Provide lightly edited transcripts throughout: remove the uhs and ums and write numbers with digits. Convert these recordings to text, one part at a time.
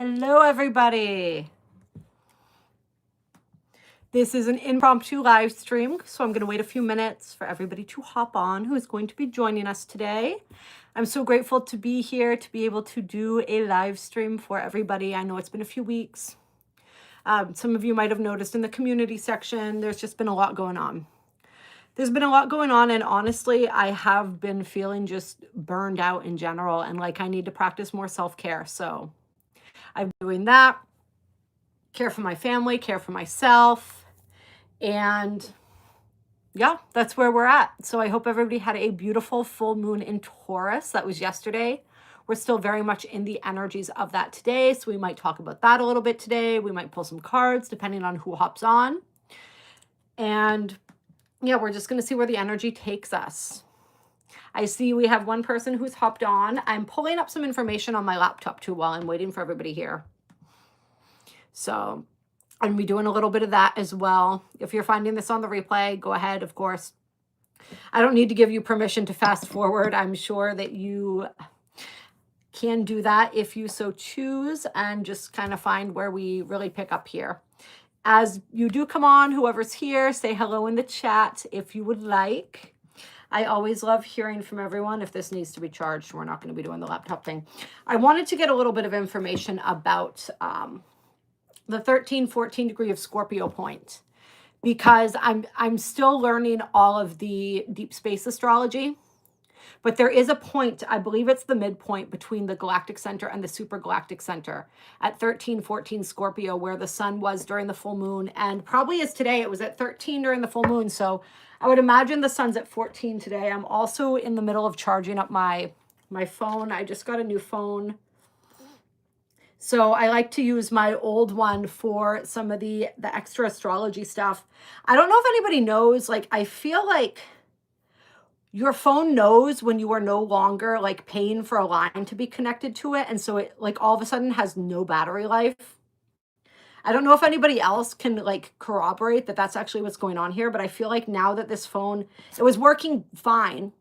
Hello, everybody. This is an impromptu live stream, so I'm going to wait a few minutes for everybody to hop on who is going to be joining us today. I'm so grateful to be here, to be able to do a live stream for everybody. I know it's been a few weeks. Some of you might have noticed in the community section, there's just been a lot going on. There's been a lot going on, and honestly, I have been feeling just burned out in general, and like I need to practice more self-care. So I'm doing that, care for my family, care for myself, and yeah, that's where we're at. So I hope everybody had a beautiful full moon in Taurus. That was yesterday. We're still very much in the energies of that today, so we might talk about that a little bit today. We might pull some cards depending on who hops on. And yeah, we're just going to see where the energy takes us. I see we have one person who's hopped on. I'm pulling up some information on my laptop too while I'm waiting for everybody here. So I'm going to be doing a little bit of that as well. If you're finding this on the replay, go ahead, of course. I don't need to give you permission to fast forward. I'm sure that you can do that if you so choose, and just kind of find where we really pick up here. As you do come on, whoever's here, say hello in the chat if you would like. I always love hearing from everyone. If this needs to be charged, we're not going to be doing the laptop thing. I wanted to get a little bit of information about the 13-14 degree of Scorpio point, because I'm still learning all of the deep space astrology. But there is a point, I believe it's the midpoint between the galactic center and the supergalactic center at 13-14 Scorpio, where the sun was during the full moon, and probably is today. It was at 13 during the full moon. So I would imagine the sun's at 14 today. I'm also in the middle of charging up my phone. I just got a new phone. So I like to use my old one for some of the extra astrology stuff. I don't know if anybody knows, like, I feel like your phone knows when you are no longer like paying for a line to be connected to it. And so it like all of a sudden has no battery life. I don't know if anybody else can like corroborate that that's actually what's going on here, but I feel like now that this phone, it was working fine.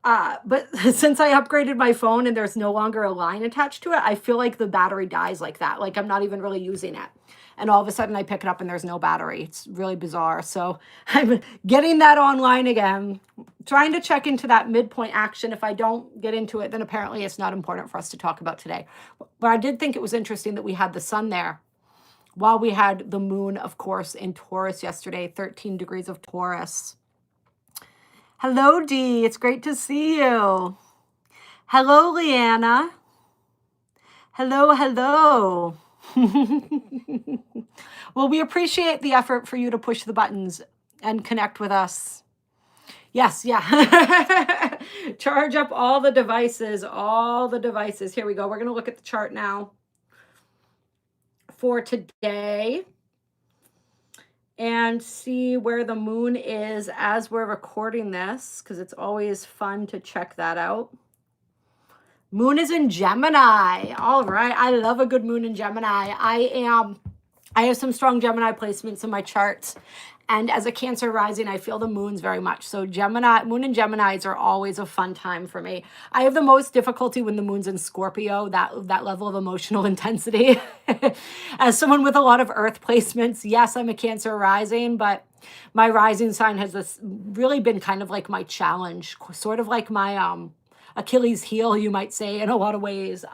But since I upgraded my phone and there's no longer a line attached to it, I feel like the battery dies like that. Like I'm not even really using it. And all of a sudden I pick it up and there's no battery. It's really bizarre. So I'm getting that online again, trying to check into that midpoint action. If I don't get into it, then apparently it's not important for us to talk about today. But I did think it was interesting that we had the sun there while we had the moon, of course, in Taurus yesterday, 13 degrees of Taurus. Hello, Dee. It's great to see you. Hello, Leanna. Hello, hello. Well, we appreciate the effort for you to push the buttons and connect with us. Yes, yeah. Charge up all the devices, Here we go. We're going to look at the chart now for today and see where the moon is as we're recording this, because it's always fun to check that out. Moon is in Gemini. All right. I love a good moon in Gemini. I have some strong Gemini placements in my charts. And as a Cancer rising, I feel the moons very much. So Gemini, moon and Geminis are always a fun time for me. I have the most difficulty when the moon's in Scorpio, that level of emotional intensity. As someone with a lot of earth placements, yes, I'm a Cancer rising, but my rising sign has this really been kind of like my challenge, sort of like my Achilles heel, you might say, in a lot of ways.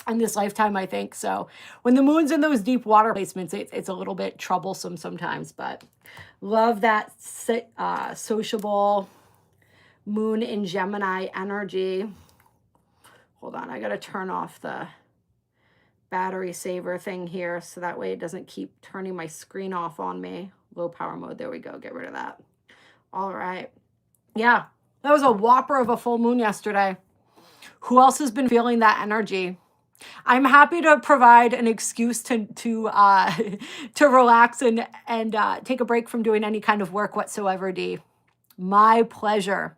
In this lifetime, I think. So when the moon's in those deep water placements, it's a little bit troublesome sometimes, but love that sociable moon in Gemini energy. Hold on, I got to turn off the battery saver thing here so that way it doesn't keep turning my screen off on me. Low power mode. There we go. Get rid of that. All right. Yeah, that was a whopper of a full moon yesterday. Who else has been feeling that energy? I'm happy to provide an excuse to relax and take a break from doing any kind of work whatsoever, Dee. My pleasure.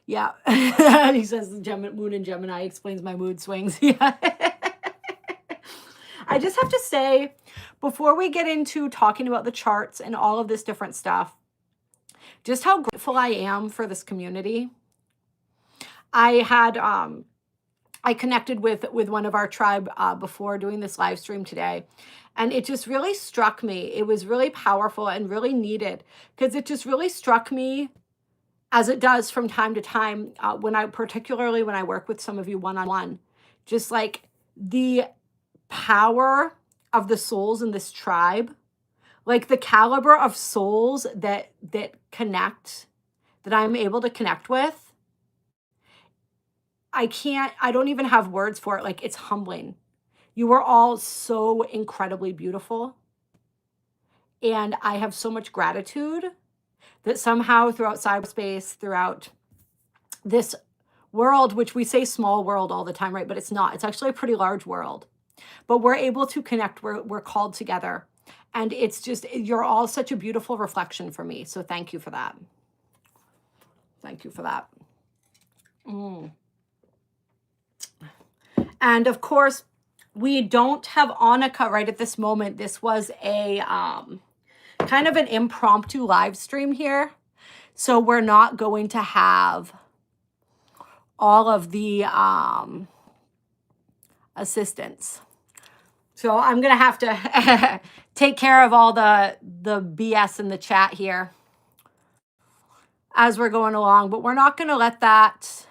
Yeah. He says the moon in Gemini explains my mood swings. Yeah. I just have to say, before we get into talking about the charts and all of this different stuff, just how grateful I am for this community. I had I connected with one of our tribe before doing this live stream today. And it just really struck me. It was really powerful and really needed, because it just really struck me, as it does from time to time, particularly when I work with some of you one-on-one, just like the power of the souls in this tribe, like the caliber of souls that connect, that I'm able to connect with. I don't even have words for it. Like, it's humbling. You are all so incredibly beautiful. And I have so much gratitude that somehow throughout cyberspace, throughout this world, which we say small world all the time, right? But it's not. It's actually a pretty large world. But we're able to connect. We're called together. And it's just, you're all such a beautiful reflection for me. So thank you for that. Thank you for that. And of course, we don't have Annika right at this moment. This was a kind of an impromptu live stream here. So we're not going to have all of the assistants. So I'm going to have to take care of all the BS in the chat here as we're going along. But we're not going to let that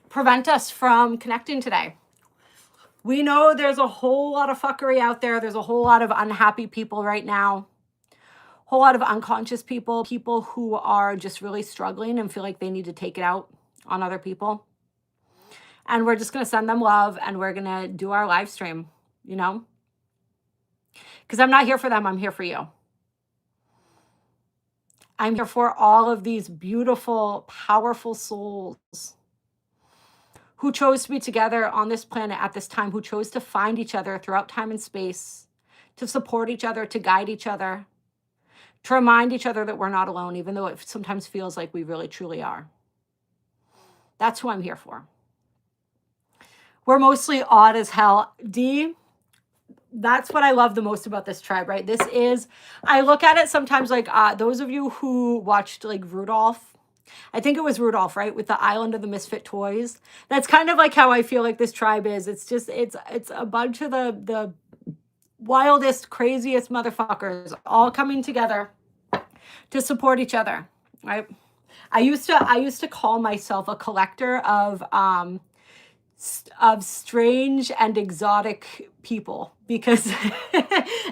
prevent us from connecting today. We know there's a whole lot of fuckery out there. There's a whole lot of unhappy people right now. A whole lot of unconscious people who are just really struggling and feel like they need to take it out on other people. And we're just going to send them love, and we're going to do our live stream, you know? Because I'm not here for them. I'm here for you. I'm here for all of these beautiful, powerful souls who chose to be together on this planet at this time, who chose to find each other throughout time and space, to support each other, to guide each other, to remind each other that we're not alone, even though it sometimes feels like we really, truly are. That's who I'm here for. We're mostly odd as hell. D, that's what I love the most about this tribe, right? This is, I look at it sometimes like those of you who watched like Rudolph, I think it was Rudolph, right? With the Island of the Misfit Toys. That's kind of like how I feel like this tribe is. It's just, it's a bunch of the wildest, craziest motherfuckers all coming together to support each other, right? I used to call myself a collector of strange and exotic people, because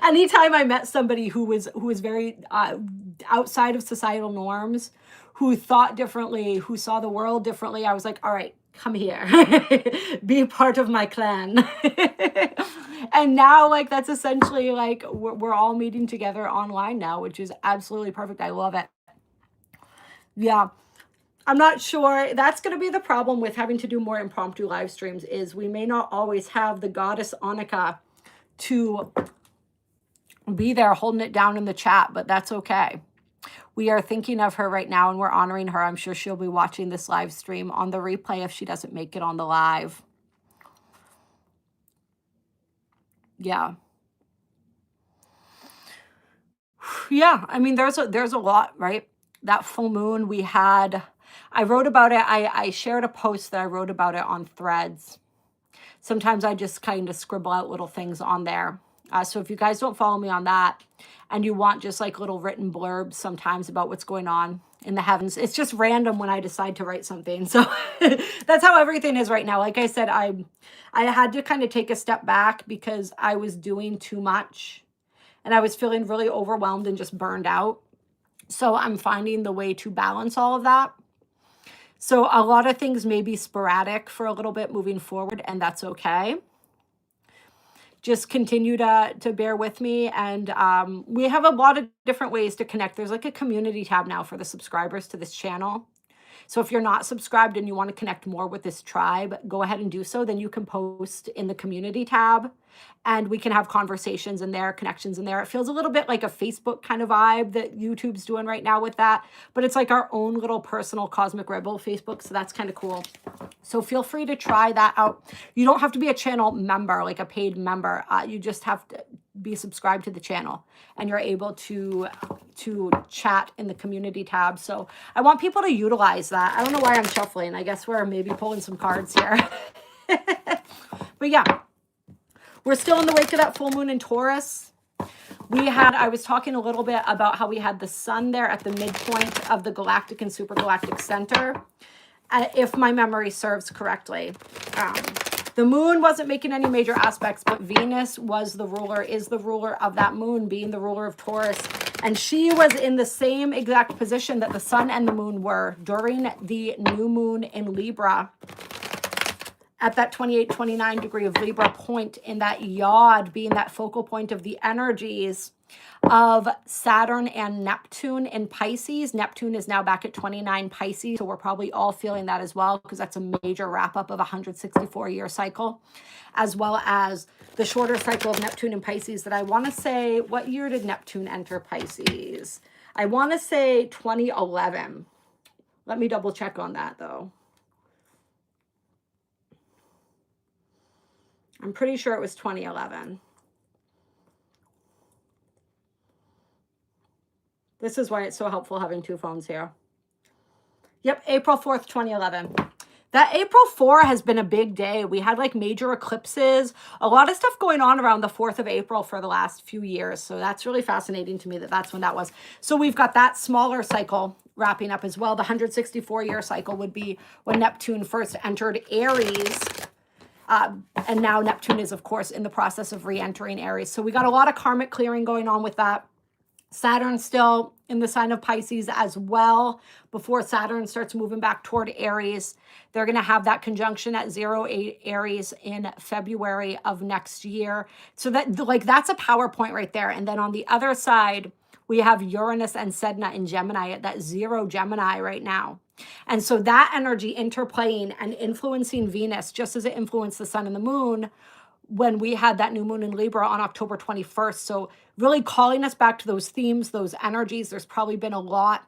anytime I met somebody who was very outside of societal norms, who thought differently, who saw the world differently, I was like, all right, come here, be part of my clan. And now, like, that's essentially like we're all meeting together online now, which is absolutely perfect. I love it. Yeah. I'm not sure. That's going to be the problem with having to do more impromptu live streams, is we may not always have the goddess Annika to be there holding it down in the chat, but that's okay. We are thinking of her right now, and we're honoring her. I'm sure she'll be watching this live stream on the replay if she doesn't make it on the live. Yeah. Yeah, I mean, there's a lot, right? That full moon we had, I wrote about it. I shared a post that I wrote about it on Threads. Sometimes I just kind of scribble out little things on there. So if you guys don't follow me on that, and you want just like little written blurbs sometimes about what's going on in the heavens, it's just random when I decide to write something. So that's how everything is right now. Like I said, I had to kind of take a step back because I was doing too much and I was feeling really overwhelmed and just burned out. So I'm finding the way to balance all of that. So a lot of things may be sporadic for a little bit moving forward, and that's okay. Just continue to bear with me. And we have a lot of different ways to connect. There's like a community tab now for the subscribers to this channel. So if you're not subscribed and you want to connect more with this tribe, go ahead and do so. Then you can post in the community tab and we can have conversations in there, connections in there. It feels a little bit like a Facebook kind of vibe that YouTube's doing right now with that, but it's like our own little personal Cosmic Rebel Facebook. So that's kind of cool. So feel free to try that out. You don't have to be a channel member, like a paid member. You just have to be subscribed to the channel, and you're able to chat in the community tab. So I want people to utilize that. I don't know why I'm shuffling. I guess we're maybe pulling some cards here. But yeah, we're still in the wake of that full moon in Taurus. I was talking a little bit about how we had the sun there at the midpoint of the galactic and supergalactic center, if my memory serves correctly. The moon wasn't making any major aspects, but Venus was the ruler, is the ruler of that moon, being the ruler of Taurus. And she was in the same exact position that the sun and the moon were during the new moon in Libra, at that 28, 29 degree of Libra point, in that yod, being that focal point of the energies of Saturn and Neptune in Pisces. Neptune is now back at 29 Pisces, so we're probably all feeling that as well, because that's a major wrap-up of a 164-year cycle, as well as the shorter cycle of Neptune in Pisces that I want to say, what year did Neptune enter Pisces? I want to say 2011. Let me double check on that, though. I'm pretty sure it was 2011. This is why it's so helpful having two phones here. Yep, April 4th, 2011. That April 4 has been a big day. We had like major eclipses, a lot of stuff going on around the 4th of April for the last few years. So that's really fascinating to me that that's when that was. So we've got that smaller cycle wrapping up as well. The 164-year cycle would be when Neptune first entered Aries. And now Neptune is, of course, in the process of re-entering Aries. So we got a lot of karmic clearing going on with that. Saturn still in the sign of Pisces as well. Before Saturn starts moving back toward Aries, they're going to have that conjunction at 08 Aries in February of next year. So that, like, that's a power point right there. And then on the other side, we have Uranus and Sedna in Gemini at that 0 Gemini right now. And so that energy interplaying and influencing Venus, just as it influenced the sun and the moon when we had that new moon in Libra on October 21st. So really calling us back to those themes, those energies. There's probably been a lot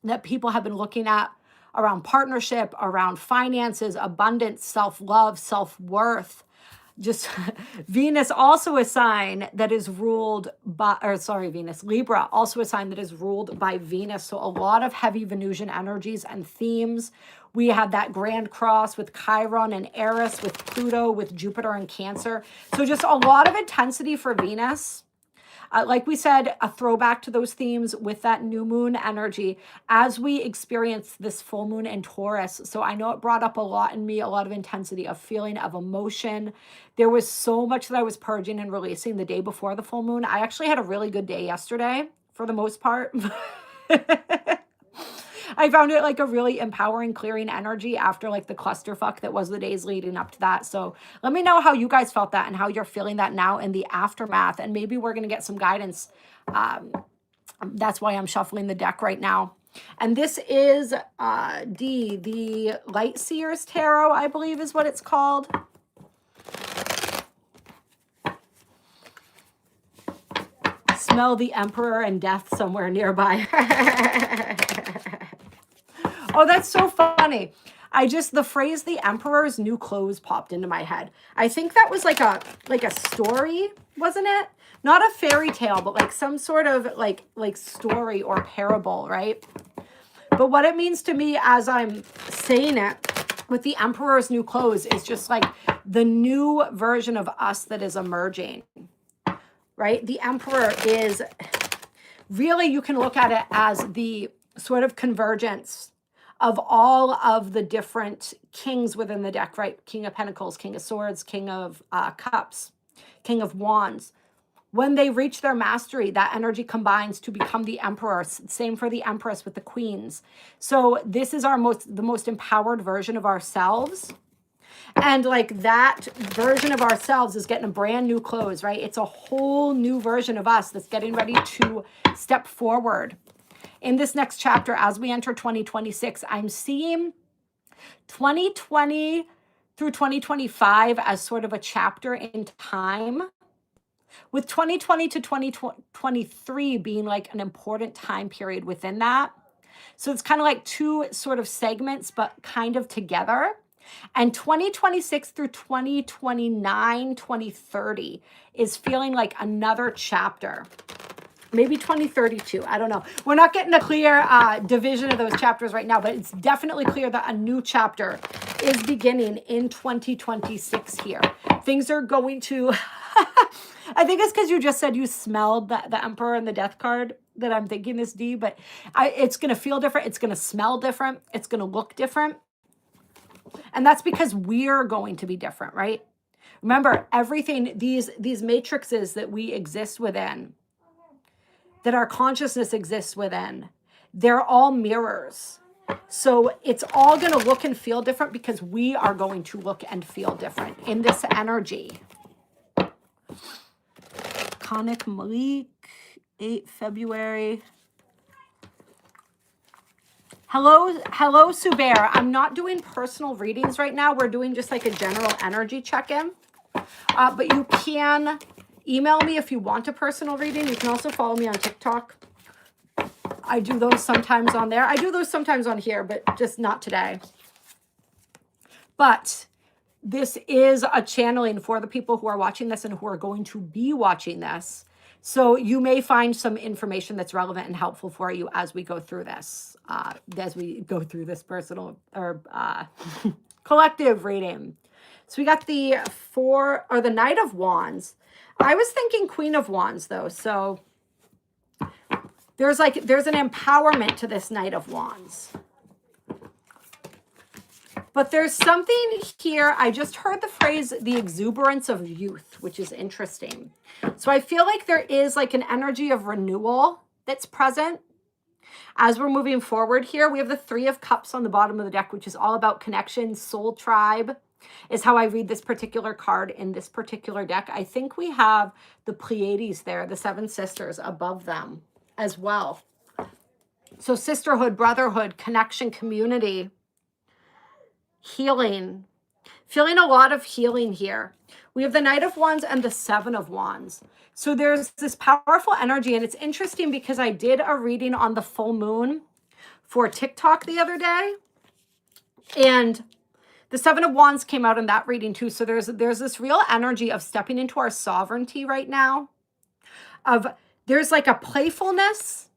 that people have been looking at around partnership, around finances, abundance, self-love, self-worth. Just Venus, also a sign that is ruled by, or sorry, Venus, Libra, also a sign that is ruled by Venus. So a lot of heavy Venusian energies and themes. We have that Grand Cross with Chiron and Eris, with Pluto, with Jupiter and Cancer. So just a lot of intensity for Venus. Like we said, a throwback to those themes with that new moon energy as we experience this full moon in Taurus. So I know it brought up a lot in me, a lot of intensity of feeling, of emotion. There was so much that I was purging and releasing the day before the full moon. I actually had a really good day yesterday for the most part. I found it like a really empowering, clearing energy after like the clusterfuck that was the days leading up to that. So let me know how you guys felt that and how you're feeling that now in the aftermath. And maybe we're going to get some guidance. That's why I'm shuffling the deck right now. And this is the Light Seers Tarot, I believe is what it's called. Smell the Emperor and death somewhere nearby. Oh, that's so funny. The phrase "the Emperor's new clothes" popped into my head. I think that was like a story, wasn't it? Not a fairy tale, but like some sort of like story or parable, right? But what it means to me as I'm saying it with the Emperor's new clothes is just like the new version of us that is emerging, right? The Emperor is really, you can look at it as the sort of convergence of all of the different kings within the deck, right? King of Pentacles, King of Swords, King of Cups, King of Wands. When they reach their mastery, that energy combines to become the Emperor. Same for the Empress with the Queens. So this is the most empowered version of ourselves. And like that version of ourselves is getting a brand new clothes, right? It's a whole new version of us that's getting ready to step forward. In this next chapter, as we enter 2026, I'm seeing 2020 through 2025 as sort of a chapter in time, with 2020 to 2023 being like an important time period within that. So it's kind of like two sort of segments, but kind of together. And 2026 through 2029, 2030 is feeling like another chapter. Maybe 2032, I don't know. We're not getting a clear division of those chapters right now, but it's definitely clear that a new chapter is beginning in 2026 here. Things are going to, I think it's because you just said you smelled the Emperor and the Death card that I'm thinking this, D, but it's going to feel different. It's going to smell different. It's going to look different. And that's because we're going to be different, right? Remember, everything, these matrices that we exist within, that our consciousness exists within, they're all mirrors. So it's all going to look and feel different because we are going to look and feel different in this energy. Kanik Malik, 8 February. Hello, Subair. I'm not doing personal readings right now. We're doing just like a general energy check-in. But you can email me if you want a personal reading. You can also follow me on TikTok. I do those sometimes on there. I do those sometimes on here, but just not today. But this is a channeling for the people who are watching this and who are going to be watching this. So you may find some information that's relevant and helpful for you as we go through this, personal or collective reading. So we got the Knight of Wands. I was thinking Queen of Wands though. So there's an empowerment to this Knight of Wands. But there's something here. I just heard the phrase, the exuberance of youth, which is interesting. So I feel like there is like an energy of renewal that's present as we're moving forward here. We have the 3 of Cups on the bottom of the deck, which is all about connection. Soul tribe is how I read this particular card in this particular deck. I think we have the Pleiades there, the 7 sisters above them as well. So sisterhood, brotherhood, connection, community, healing, feeling a lot of healing here. We have the Knight of Wands and the 7 of Wands. So there's this powerful energy, and it's interesting because I did a reading on the full moon for TikTok the other day, and the 7 of Wands came out in that reading too. So there's this real energy of stepping into our sovereignty right now. There's like a playfulness.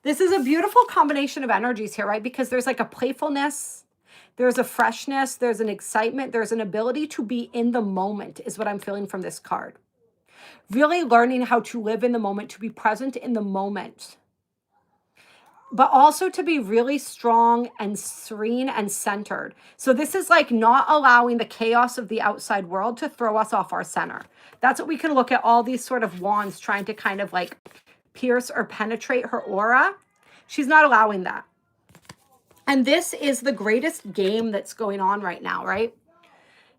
This is a beautiful combination of energies here, right? Because there's like a playfulness, there's a freshness, there's an excitement, there's an ability to be in the moment is what I'm feeling from this card. Really learning how to live in the moment, to be present in the moment, but also to be really strong and serene and centered. So this is like not allowing the chaos of the outside world to throw us off our center. That's what we can look at all these sort of wands trying to kind of like pierce or penetrate her aura. She's not allowing that. And this is the greatest game that's going on right now, right?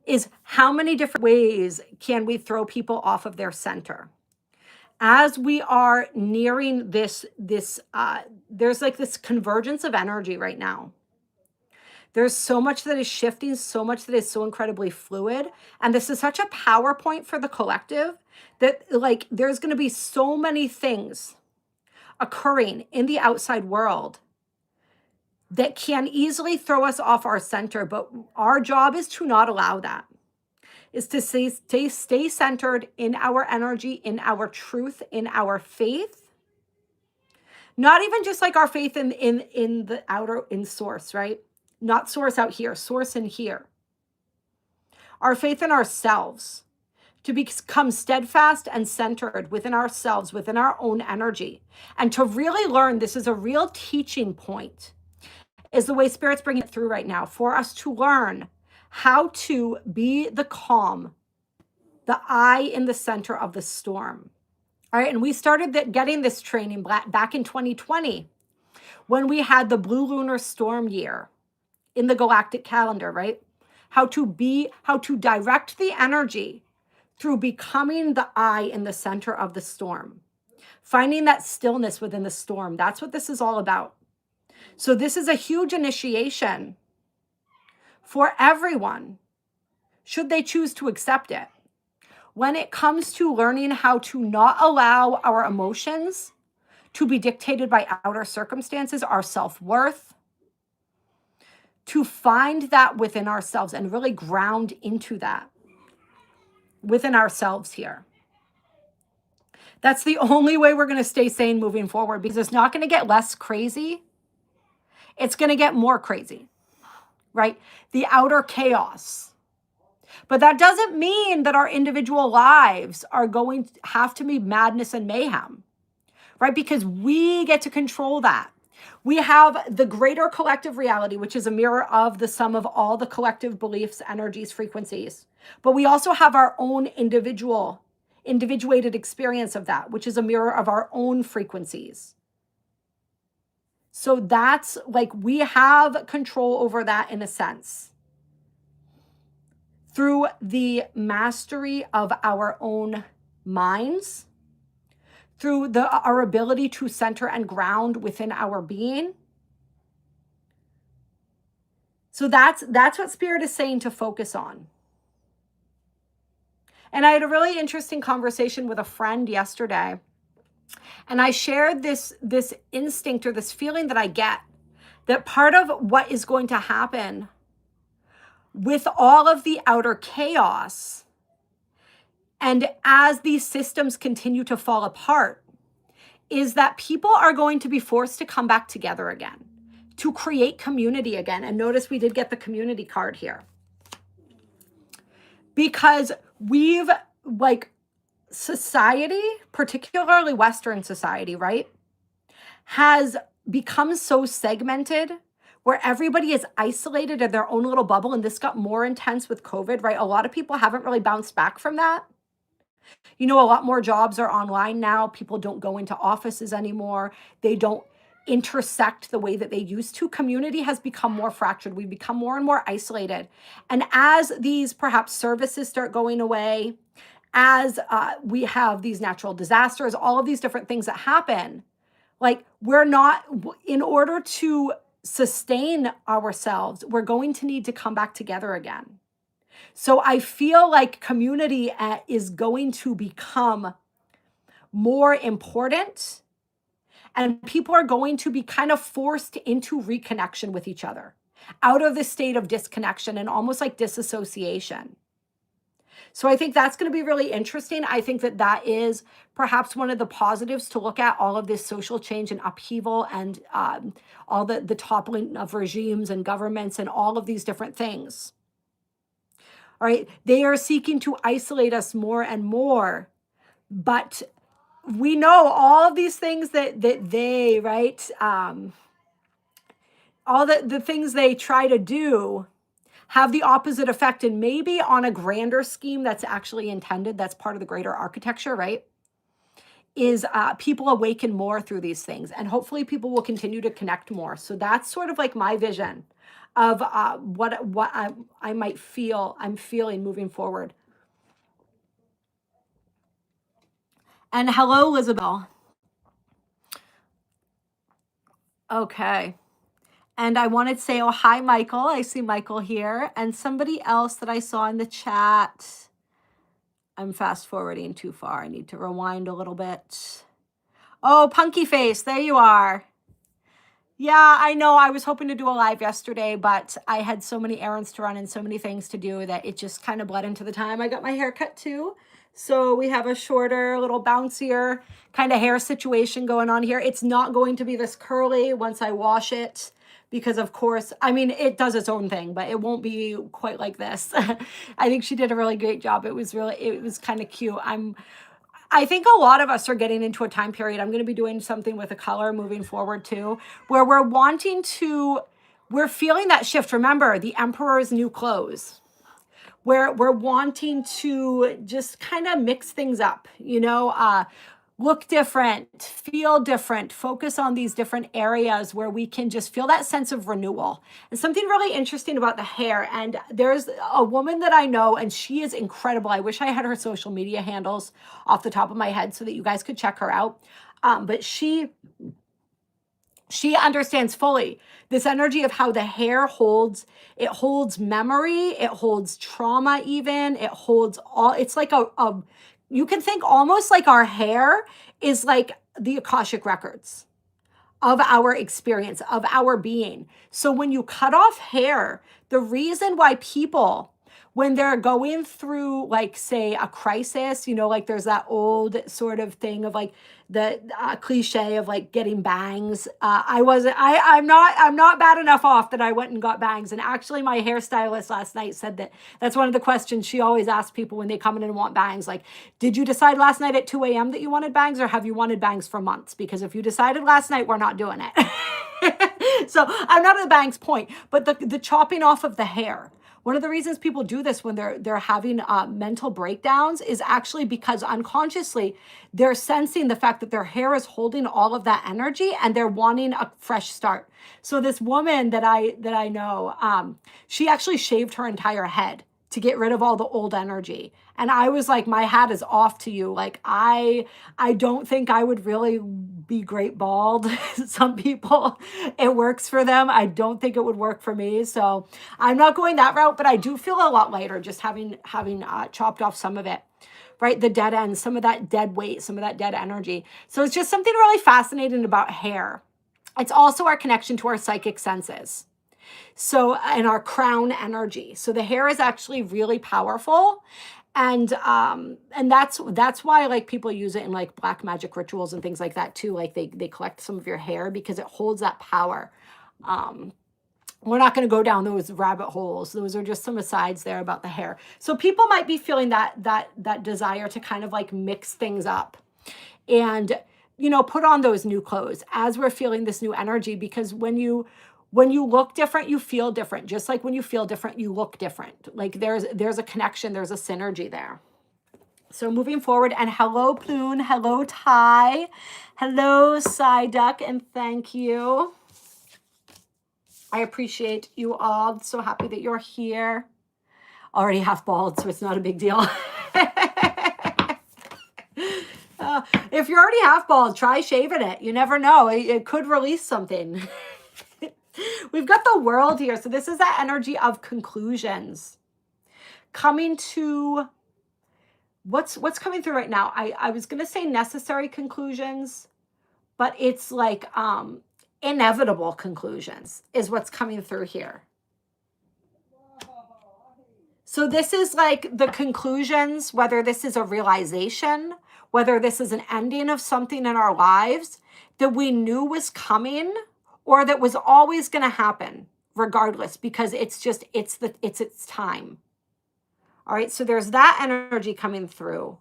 Is how many different ways can we throw people off of their center? As we are nearing there's like this convergence of energy right now. There's so much that is shifting, so much that is so incredibly fluid. And this is such a power point for the collective that like there's going to be so many things occurring in the outside world that can easily throw us off our center. But our job is to not allow that. Is to stay centered in our energy, in our truth, in our faith. Not even just like our faith in the outer, in source, right? Not source out here, source in here. Our faith in ourselves, to become steadfast and centered within ourselves, within our own energy. And to really learn, this is a real teaching point, is the way Spirit's bringing it through right now, for us to learn how to be the calm, the eye in the center of the storm. All right, and we started getting this training back in 2020 when we had the blue lunar storm year in the galactic calendar, right? How to direct the energy through becoming the eye in the center of the storm. Finding that stillness within the storm. That's what this is all about. So this is a huge initiation for everyone, should they choose to accept it. When it comes to learning how to not allow our emotions to be dictated by outer circumstances, our self-worth, to find that within ourselves and really ground into that within ourselves here. That's the only way we're going to stay sane moving forward, because it's not going to get less crazy. It's going to get more crazy, right? The outer chaos. But that doesn't mean that our individual lives are going to have to be madness and mayhem, right? Because we get to control that. We have the greater collective reality, which is a mirror of the sum of all the collective beliefs, energies, frequencies. But we also have our own individuated experience of that, which is a mirror of our own frequencies. So that's like, we have control over that in a sense, through the mastery of our own minds, through our ability to center and ground within our being. So that's what Spirit is saying to focus on. And I had a really interesting conversation with a friend yesterday, and I shared this instinct or this feeling that I get, that part of what is going to happen with all of the outer chaos, and as these systems continue to fall apart, is that people are going to be forced to come back together again, to create community again. And notice we did get the community card here. Because we've, like, society, particularly Western society, right, has become so segmented, where everybody is isolated in their own little bubble. And this got more intense with COVID, right? A lot of people haven't really bounced back from that. You know, a lot more jobs are online now. People don't go into offices anymore. They don't intersect the way that they used to. Community has become more fractured. We've become more and more isolated. And as these perhaps services start going away, as we have these natural disasters, all of these different things that happen, like, we're not, in order to sustain ourselves, we're going to need to come back together again. So I feel like community is going to become more important, and people are going to be kind of forced into reconnection with each other, out of this state of disconnection and almost like disassociation. So I think that's going to be really interesting. I think that is perhaps one of the positives to look at all of this social change and upheaval, and all the toppling of regimes and governments and all of these different things. All right, they are seeking to isolate us more and more, but we know all of these things that they, right, all the things they try to do have the opposite effect, and maybe on a grander scheme that's actually intended, that's part of the greater architecture, right, is people awaken more through these things, and hopefully people will continue to connect more. So that's sort of like my vision of what I might feel, I'm feeling moving forward. And hello, Elizabeth. Okay. And I wanted to say, oh, hi, Michael. I see Michael here. And somebody else that I saw in the chat. I'm fast forwarding too far. I need to rewind a little bit. Oh, Punky Face, there you are. Yeah, I know. I was hoping to do a live yesterday, but I had so many errands to run and so many things to do that it just kind of bled into the time. I got my hair cut too. So we have a shorter, little bouncier kind of hair situation going on here. It's not going to be this curly once I wash it, because of course, I mean, it does its own thing, but it won't be quite like this. I think she did a really great job. It was kind of cute. I think a lot of us are getting into a time period. I'm going to be doing something with a color moving forward too, where we're feeling that shift. Remember, the emperor's new clothes, where we're wanting to just kind of mix things up, look different, feel different, focus on these different areas where we can just feel that sense of renewal. And something really interesting about the hair, and there's a woman that I know, and she is incredible. I wish I had her social media handles off the top of my head so that you guys could check her out. But she understands fully this energy of how the hair holds memory, it holds trauma, even it holds all. It's like you can think almost like our hair is like the Akashic records of our experience, of our being. So when you cut off hair, the reason why people, when they're going through, like, say, a crisis, you know, like there's that old sort of thing of like the cliche of like getting bangs. I'm not bad enough off that I went and got bangs. And actually my hairstylist last night said that that's one of the questions she always asks people when they come in and want bangs. Like, did you decide last night at 2 a.m. that you wanted bangs, or have you wanted bangs for months? Because if you decided last night, we're not doing it. So I'm not at the bangs point, but the chopping off of the hair. One of the reasons people do this when they're having mental breakdowns is actually because unconsciously they're sensing the fact that their hair is holding all of that energy and they're wanting a fresh start. So this woman that I know, she actually shaved her entire head to get rid of all the old energy. And I was like, my hat is off to you. Like, I don't think I would really be great bald. Some people, it works for them. I don't think it would work for me. So I'm not going that route, but I do feel a lot lighter just having chopped off some of it, right? The dead ends, some of that dead weight, some of that dead energy. So it's just something really fascinating about hair. It's also our connection to our psychic senses. So, and our crown energy. So the hair is actually really powerful. And that's why, like, people use it in like black magic rituals and things like that too. Like they collect some of your hair because it holds that power. We're not going to go down those rabbit holes. Those are just some asides there about the hair. So people might be feeling that desire to kind of like mix things up and, you know, put on those new clothes as we're feeling this new energy, because when you look different, you feel different. Just like when you feel different, you look different. Like there's a connection, there's a synergy there. So moving forward, and hello Ploon, hello Ty, hello Psyduck, and thank you. I appreciate you all. So happy that you're here. Already half bald, so it's not a big deal. If you're already half bald, try shaving it. You never know. It could release something. We've got the world here. So this is that energy of conclusions. Coming to what's coming through right now. I was going to say necessary conclusions, but it's like inevitable conclusions is what's coming through here. So this is like the conclusions, whether this is a realization, whether this is an ending of something in our lives that we knew was coming, or that was always going to happen regardless, because it's its time. All right. So there's that energy coming through.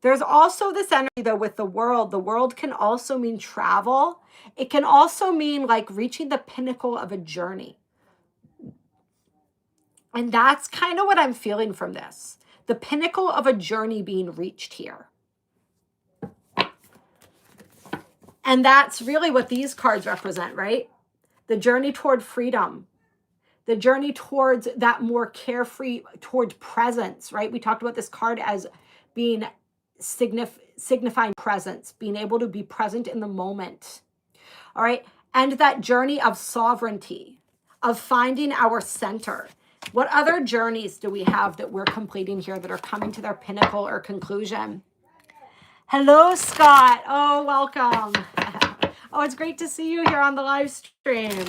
There's also this energy though with the world. The world can also mean travel. It can also mean like reaching the pinnacle of a journey. And that's kind of what I'm feeling from this. The pinnacle of a journey being reached here. And that's really what these cards represent, right? The journey toward freedom, the journey towards that more carefree, towards presence, right? We talked about this card as being signifying presence, being able to be present in the moment, all right? And that journey of sovereignty, of finding our center. What other journeys do we have that we're completing here that are coming to their pinnacle or conclusion? Hello, Scott. Oh, welcome. Oh, it's great to see you here on the live stream.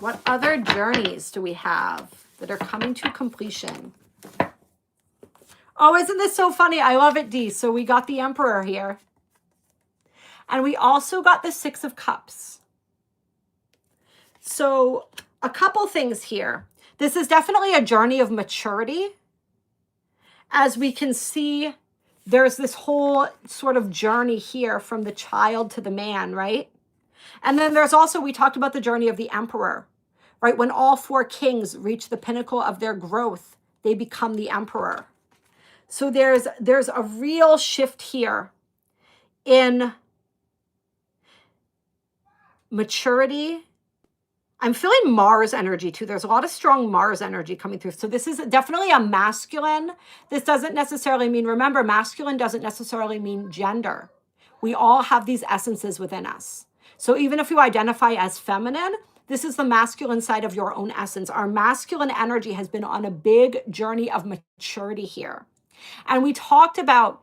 What other journeys do we have that are coming to completion? Oh, isn't this so funny? I love it, Dee. So we got the Emperor here. And we also got the Six of Cups. So a couple things here. This is definitely a journey of maturity. As we can see, there's this whole sort of journey here from the child to the man, right? And then there's also, we talked about the journey of the Emperor, right? When all four kings reach the pinnacle of their growth, they become the Emperor. So there's a real shift here in maturity. I'm feeling Mars energy too. There's a lot of strong Mars energy coming through. So this is definitely a masculine. This doesn't necessarily mean, remember, masculine doesn't necessarily mean gender. We all have these essences within us. So even if you identify as feminine, this is the masculine side of your own essence. Our masculine energy has been on a big journey of maturity here. And we talked about,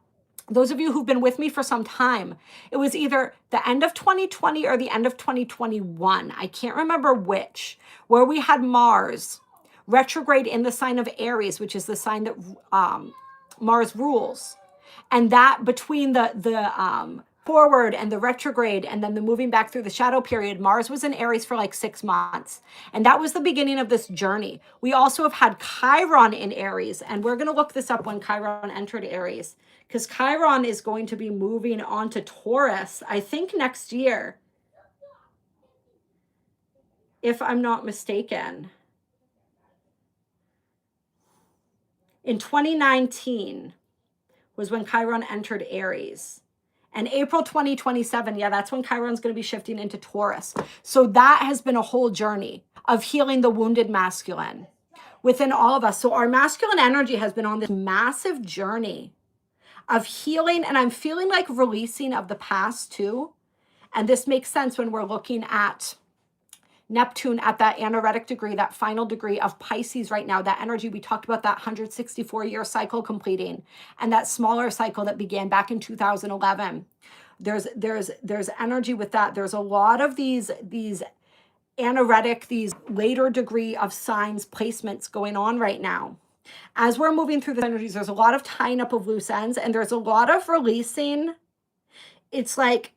those of you who've been with me for some time, it was either the end of 2020 or the end of 2021. I can't remember which, where we had Mars retrograde in the sign of Aries, which is the sign that Mars rules. And that between the forward and the retrograde and then the moving back through the shadow period, Mars was in Aries for like 6 months. And that was the beginning of this journey. We also have had Chiron in Aries, and we're going to look this up when Chiron entered Aries, because Chiron is going to be moving on to Taurus, I think next year, if I'm not mistaken. In 2019 was when Chiron entered Aries. And April 2027, yeah, that's when Chiron's going to be shifting into Taurus. So that has been a whole journey of healing the wounded masculine within all of us. So our masculine energy has been on this massive journey of healing, and I'm feeling like releasing of the past too. And this makes sense when we're looking at Neptune at that anaretic degree, that final degree of Pisces right now, that energy. We talked about that 164-year cycle completing and that smaller cycle that began back in 2011. There's energy with that. There's a lot of these anaretic, these later degree of signs placements going on right now. As we're moving through the energies, there's a lot of tying up of loose ends, and there's a lot of releasing. It's like,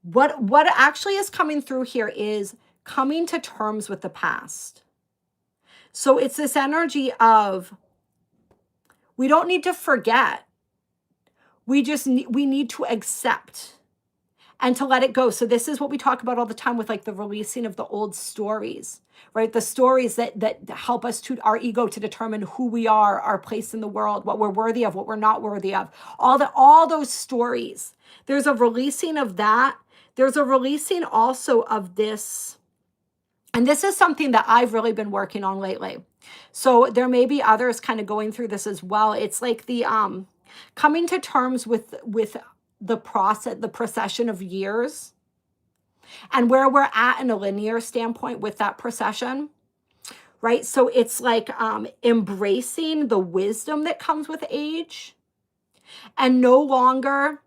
what actually is coming through here is coming to terms with the past. So it's this energy of, we don't need to forget. We need to accept and to let it go. So this is what we talk about all the time with like the releasing of the old stories, right? The stories that help us to our ego to determine who we are, our place in the world, what we're worthy of, what we're not worthy of, all those stories. There's a releasing of that. There's a releasing also of this, and this is something that I've really been working on lately. So there may be others kind of going through this as well. It's like the coming to terms with the procession of years and where we're at in a linear standpoint with that procession, right? So it's like embracing the wisdom that comes with age and no longer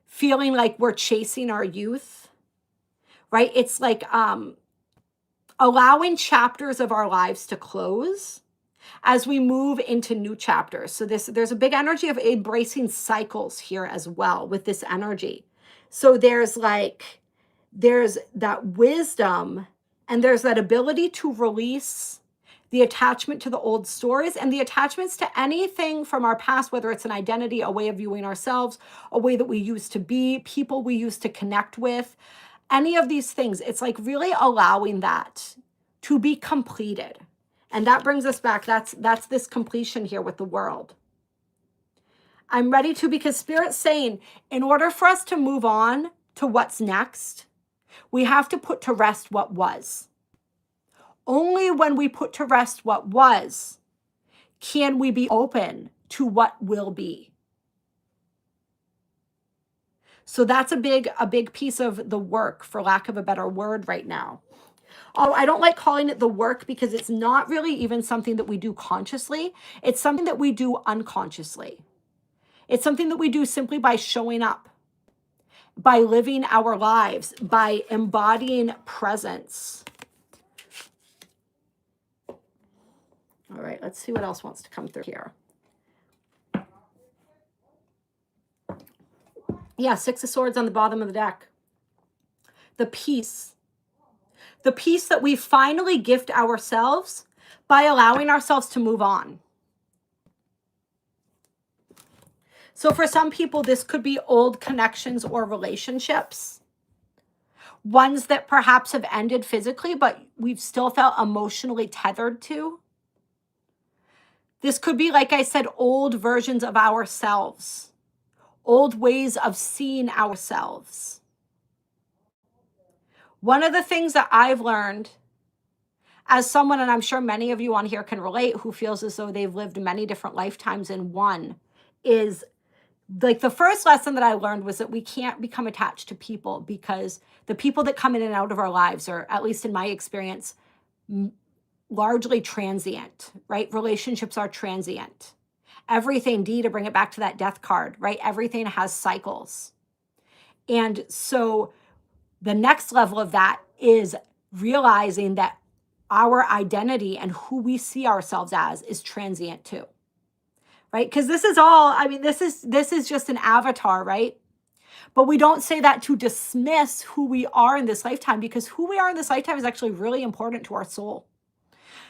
feeling like we're chasing our youth, right? It's like allowing chapters of our lives to close as we move into new chapters. So there's a big energy of embracing cycles here as well with this energy. So there's that wisdom, and there's that ability to release the attachment to the old stories and the attachments to anything from our past, whether it's an identity, a way of viewing ourselves, a way that we used to be, people we used to connect with, any of these things. It's like really allowing that to be completed. And that brings us back. That's this completion here with the world. I'm ready to, because Spirit's saying, in order for us to move on to what's next, we have to put to rest what was. Only when we put to rest what was can we be open to what will be. So that's a big piece of the work, for lack of a better word right now. Oh, I don't like calling it the work because it's not really even something that we do consciously. It's something that we do unconsciously. It's something that we do simply by showing up, by living our lives, by embodying presence. All right, let's see what else wants to come through here. Yeah, Six of Swords on the bottom of the deck. The peace. The peace that we finally gift ourselves by allowing ourselves to move on. So for some people, this could be old connections or relationships. Ones that perhaps have ended physically, but we've still felt emotionally tethered to. This could be, like I said, old versions of ourselves. Old ways of seeing ourselves. One of the things that I've learned as someone, and I'm sure many of you on here can relate, who feels as though they've lived many different lifetimes in one, is like the first lesson that I learned was that we can't become attached to people, because the people that come in and out of our lives, or at least in my experience, largely transient, right? Relationships are transient. Everything, D, to bring it back to that death card, right? Everything has cycles. And so the next level of that is realizing that our identity and who we see ourselves as is transient too, right? Because this is all, I mean, this is just an avatar, right? But we don't say that to dismiss who we are in this lifetime, because who we are in this lifetime is actually really important to our soul.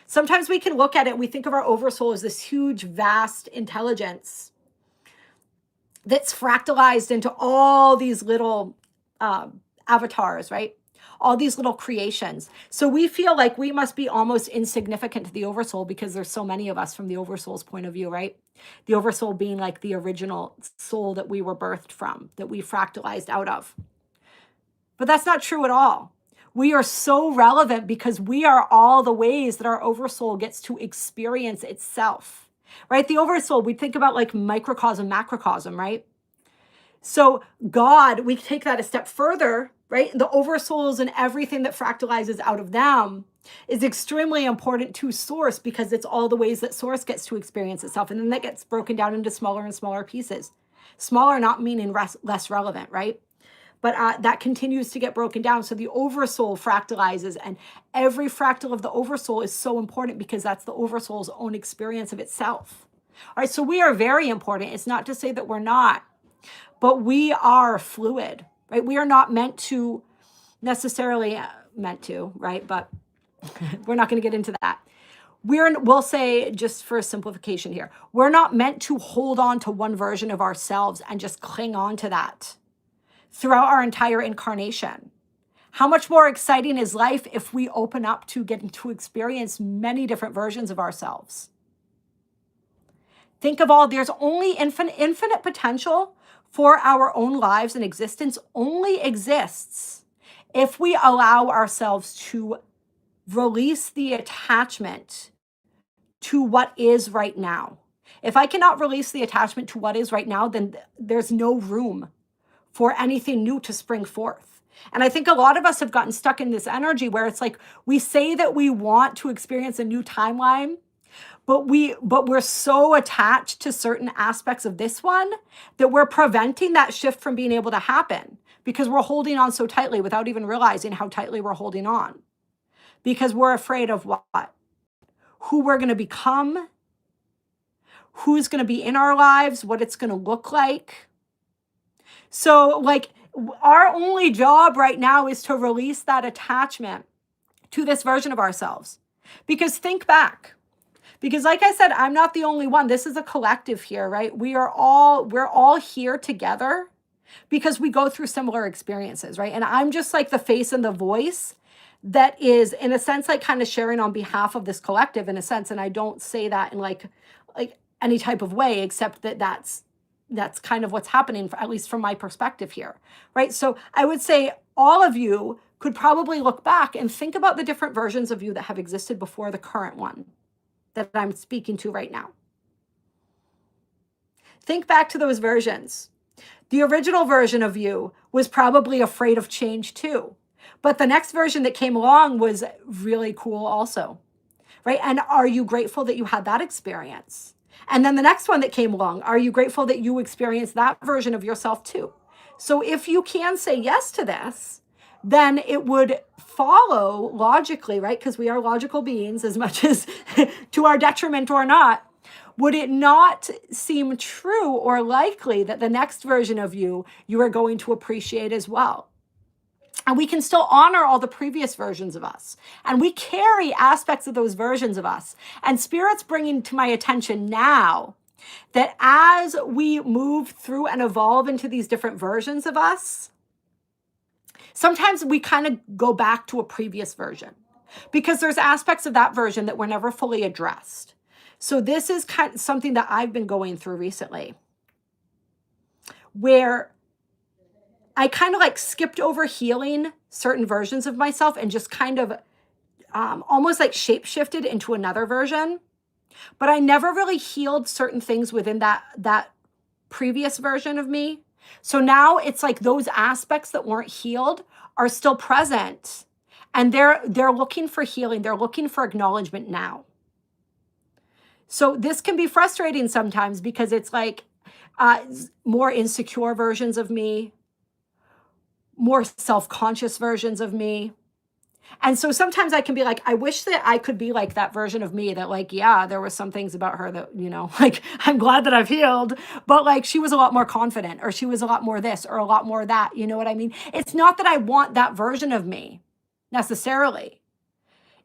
Sometimes we can look at it, we think of our oversoul as this huge, vast intelligence that's fractalized into all these little avatars, right? All these little creations. So we feel like we must be almost insignificant to the oversoul because there's so many of us from the oversoul's point of view, right? The oversoul being like the original soul that we were birthed from, that we fractalized out of. But that's not true at all. We are so relevant because we are all the ways that our oversoul gets to experience itself, right? The oversoul, we think about like microcosm, macrocosm, right? So God, we take that a step further, right? The oversouls and everything that fractalizes out of them is extremely important to source because it's all the ways that source gets to experience itself. And then that gets broken down into smaller and smaller pieces. Smaller not meaning less relevant, right? But that continues to get broken down. So the oversoul fractalizes, and every fractal of the oversoul is so important because that's the oversoul's own experience of itself. All right, so we are very important. It's not to say that we're not, but we are fluid, right? We are not meant to necessarily, right? But we're not going to get into that. We'll say, just for simplification here, we're not meant to hold on to one version of ourselves and just cling on to that throughout our entire incarnation. How much more exciting is life if we open up to getting to experience many different versions of ourselves? Think of all, there's only infinite potential for our own lives, and existence only exists if we allow ourselves to release the attachment to what is right now. If I cannot release the attachment to what is right now, then there's no room for anything new to spring forth. And I think a lot of us have gotten stuck in this energy where it's like we say that we want to experience a new timeline, but we're so attached to certain aspects of this one that we're preventing that shift from being able to happen because we're holding on so tightly without even realizing how tightly we're holding on. Because we're afraid of what? Who we're going to become, who's going to be in our lives, what it's going to look like. So like our only job right now is to release that attachment to this version of ourselves. Because think back. Because like I said, I'm not the only one. This is a collective here, right? We're all here together because we go through similar experiences, right? And I'm just like the face and the voice that is, in a sense, like kind of sharing on behalf of this collective in a sense. And I don't say that in like any type of way, except that that's kind of what's happening, at least from my perspective here, right? So I would say all of you could probably look back and think about the different versions of you that have existed before the current one that I'm speaking to right now. Think back to those versions. The original version of you was probably afraid of change too, but the next version that came along was really cool also, right? And are you grateful that you had that experience? And then the next one that came along, are you grateful that you experienced that version of yourself too? So if you can say yes to this, then it would follow logically, right? Because we are logical beings as much as to our detriment or not. Would it not seem true or likely that the next version of you are going to appreciate as well? And we can still honor all the previous versions of us. And we carry aspects of those versions of us. And Spirit's bringing to my attention now that as we move through and evolve into these different versions of us, sometimes we kind of go back to a previous version because there's aspects of that version that were never fully addressed. So this is kind of something that I've been going through recently, where I kind of like skipped over healing certain versions of myself and just kind of almost like shape-shifted into another version. But I never really healed certain things within that previous version of me. So now it's like those aspects that weren't healed are still present. And they're looking for healing. They're looking for acknowledgement now. So this can be frustrating sometimes because it's like more insecure versions of me, more self-conscious versions of me. And so sometimes I can be like, I wish that I could be like that version of me that like, yeah, there were some things about her that, you know, like, I'm glad that I've healed, but like, she was a lot more confident, or she was a lot more this or a lot more that, you know what I mean? It's not that I want that version of me necessarily.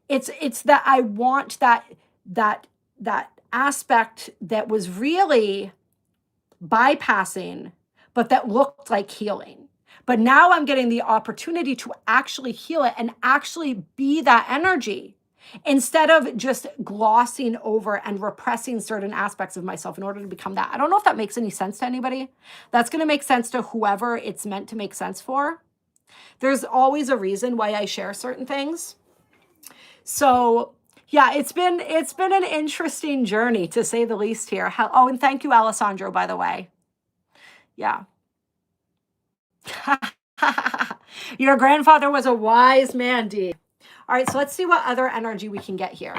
It's that I want that aspect that was really bypassing, but that looked like healing. But now I'm getting the opportunity to actually heal it and actually be that energy instead of just glossing over and repressing certain aspects of myself in order to become that. I don't know if that makes any sense to anybody. That's going to make sense to whoever it's meant to make sense for. There's always a reason why I share certain things. So yeah, it's been an interesting journey, to say the least here. Oh, and thank you, Alessandro, by the way. Yeah. Your grandfather was a wise man, Dee. All right, so let's see what other energy we can get here.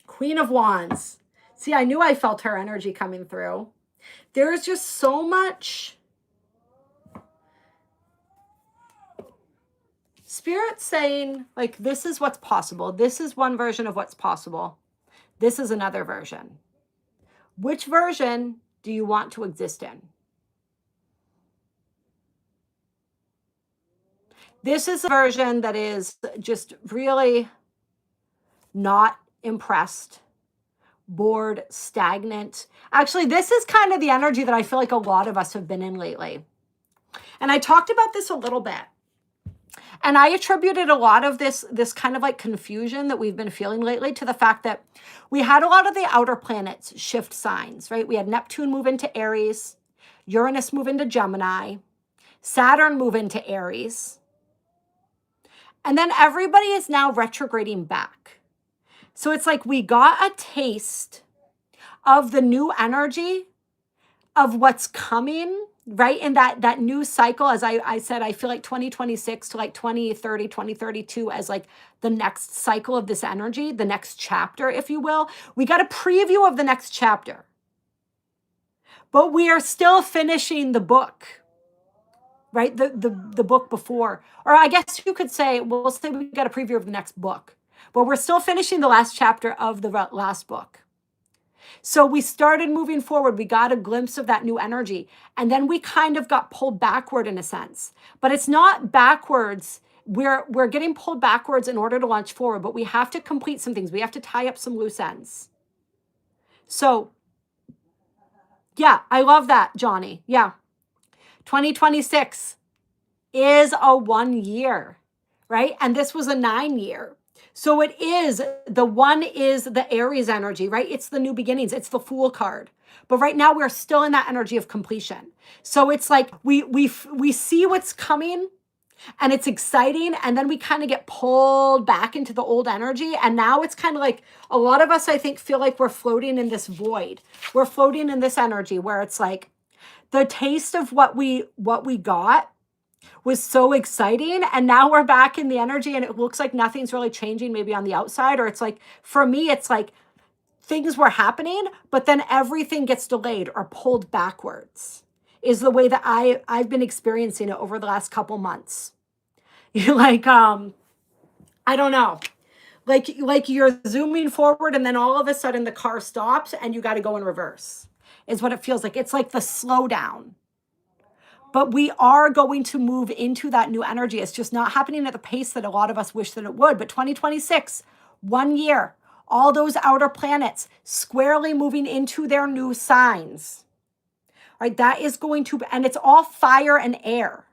Queen of Wands. See, I knew I felt her energy coming through. There's just so much Spirit saying, like, this is what's possible. This is one version of what's possible. This is another version. Which version do you want to exist in? This is a version that is just really not impressed, bored, stagnant. Actually, this is kind of the energy that I feel like a lot of us have been in lately. And I talked about this a little bit. And I attributed a lot of this kind of like confusion that we've been feeling lately to the fact that we had a lot of the outer planets shift signs, right? We had Neptune move into Aries, Uranus move into Gemini, Saturn move into Aries. And then everybody is now retrograding back. So it's like we got a taste of the new energy of what's coming, right? In that new cycle, as I said, I feel like 2026 to like 2030, 2032 as like the next cycle of this energy, the next chapter, if you will. We got a preview of the next chapter. But we are still finishing the book, right? The book before. Or I guess you could say, well, we'll say we got a preview of the next book. But we're still finishing the last chapter of the last book. So we started moving forward. We got a glimpse of that new energy. And then we kind of got pulled backward in a sense. But it's not backwards. We're getting pulled backwards in order to launch forward. But we have to complete some things. We have to tie up some loose ends. So, yeah, I love that, Johnny. Yeah. 2026 is a 1 year, right? And this was a 9 year. So it is, the 1 is the Aries energy, right? It's the new beginnings. It's the Fool card. But right now we're still in that energy of completion. So it's like we see what's coming and it's exciting. And then we kind of get pulled back into the old energy. And now it's kind of like a lot of us, I think, feel like we're floating in this void. We're floating in this energy where it's like the taste of what we got was so exciting. And now we're back in the energy and it looks like nothing's really changing maybe on the outside. Or it's like, for me, it's like things were happening, but then everything gets delayed or pulled backwards is the way that I've been experiencing it over the last couple months. Like, I don't know. Like you're zooming forward and then all of a sudden the car stops and you got to go in reverse is what it feels like. It's like the slowdown. But we are going to move into that new energy. It's just not happening at the pace that a lot of us wish that it would. But 2026, 1 year, all those outer planets squarely moving into their new signs. Right? That is going to, and it's all fire and air.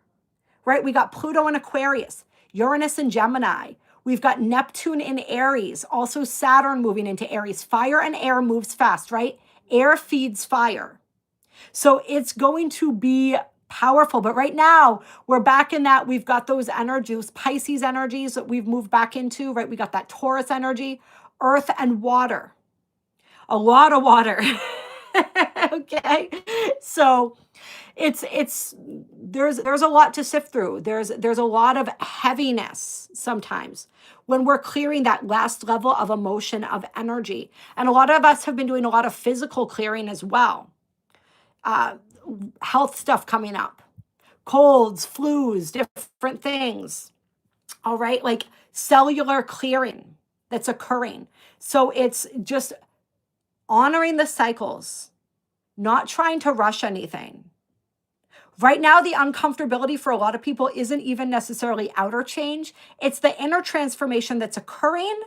Right? We got Pluto in Aquarius, Uranus in Gemini. We've got Neptune in Aries, also Saturn moving into Aries. Fire and air moves fast, right? Air feeds fire. So it's going to be powerful. But right now we're back in that. We've got those energies, Pisces energies that we've moved back into, right? We got that Taurus energy, earth and water, a lot of water. Okay. So it's there's a lot to sift through. There's a lot of heaviness sometimes when we're clearing that last level of emotion, of energy. And a lot of us have been doing a lot of physical clearing as well. Health stuff coming up, colds, flus, different things. All right, like cellular clearing that's occurring. So it's just honoring the cycles, not trying to rush anything. Right now, the uncomfortability for a lot of people isn't even necessarily outer change. It's the inner transformation that's occurring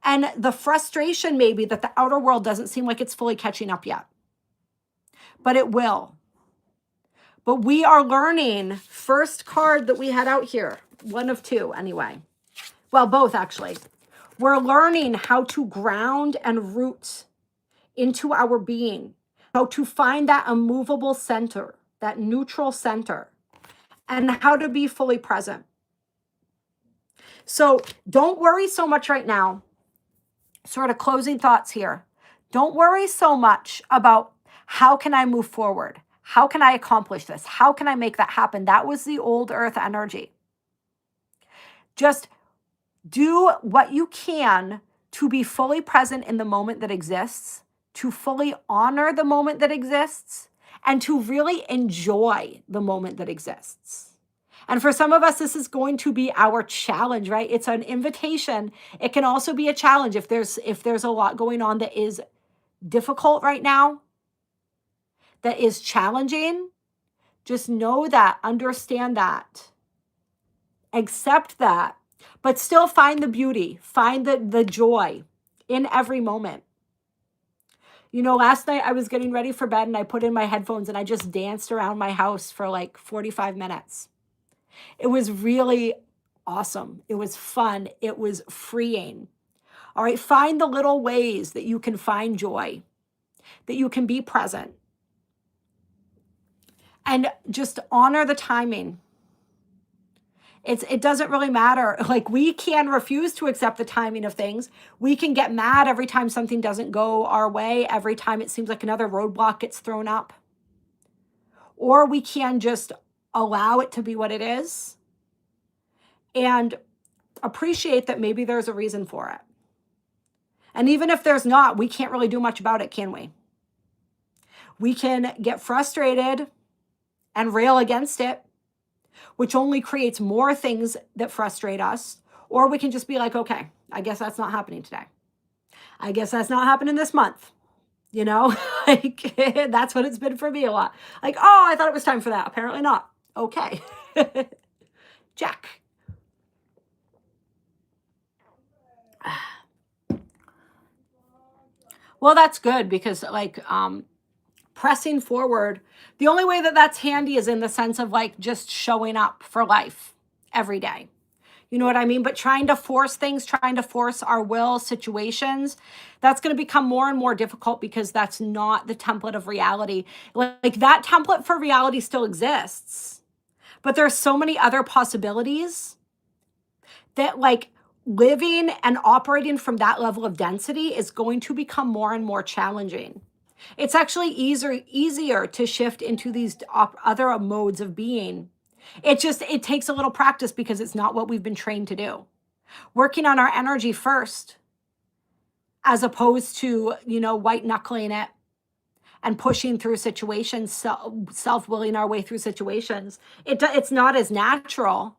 and the frustration maybe that the outer world doesn't seem like it's fully catching up yet. But it will. But we are learning, first card that we had out here, one of two anyway. Well, both actually. We're learning how to ground and root into our being, how to find that immovable center, that neutral center, and how to be fully present. So don't worry so much right now. Sort of closing thoughts here. Don't worry so much about how can I move forward? How can I accomplish this? How can I make that happen? That was the old earth energy. Just do what you can to be fully present in the moment that exists, to fully honor the moment that exists, and to really enjoy the moment that exists. And for some of us, this is going to be our challenge, right? It's an invitation. It can also be a challenge if there's a lot going on that is difficult right now, that is challenging. Just know that, understand that, accept that, but still find the beauty, find the joy in every moment. You know, last night I was getting ready for bed and I put in my headphones and I just danced around my house for like 45 minutes. It was really awesome. It was fun. It was freeing. All right, find the little ways that you can find joy, that you can be present. And just honor the timing. It doesn't really matter. Like, we can refuse to accept the timing of things. We can get mad every time something doesn't go our way, every time it seems like another roadblock gets thrown up. Or we can just allow it to be what it is and appreciate that maybe there's a reason for it. And even if there's not, we can't really do much about it, can we? We can get frustrated and rail against it, which only creates more things that frustrate us. Or we can just be like, okay, I guess that's not happening today. I guess that's not happening this month. You know, like that's what it's been for me a lot. Like, oh, I thought it was time for that. Apparently not. Okay. Check. Well, that's good because like, pressing forward, the only way that that's handy is in the sense of like just showing up for life every day. You know what I mean? But trying to force things, trying to force our will, situations, that's going to become more and more difficult because that's not the template of reality. Like that template for reality still exists, but there's so many other possibilities that like living and operating from that level of density is going to become more and more challenging. It's actually easier to shift into these other modes of being. It takes a little practice because it's not what we've been trained to do. Working on our energy first, as opposed to, you know, white knuckling it and pushing through situations, self-willing our way through situations. It's not as natural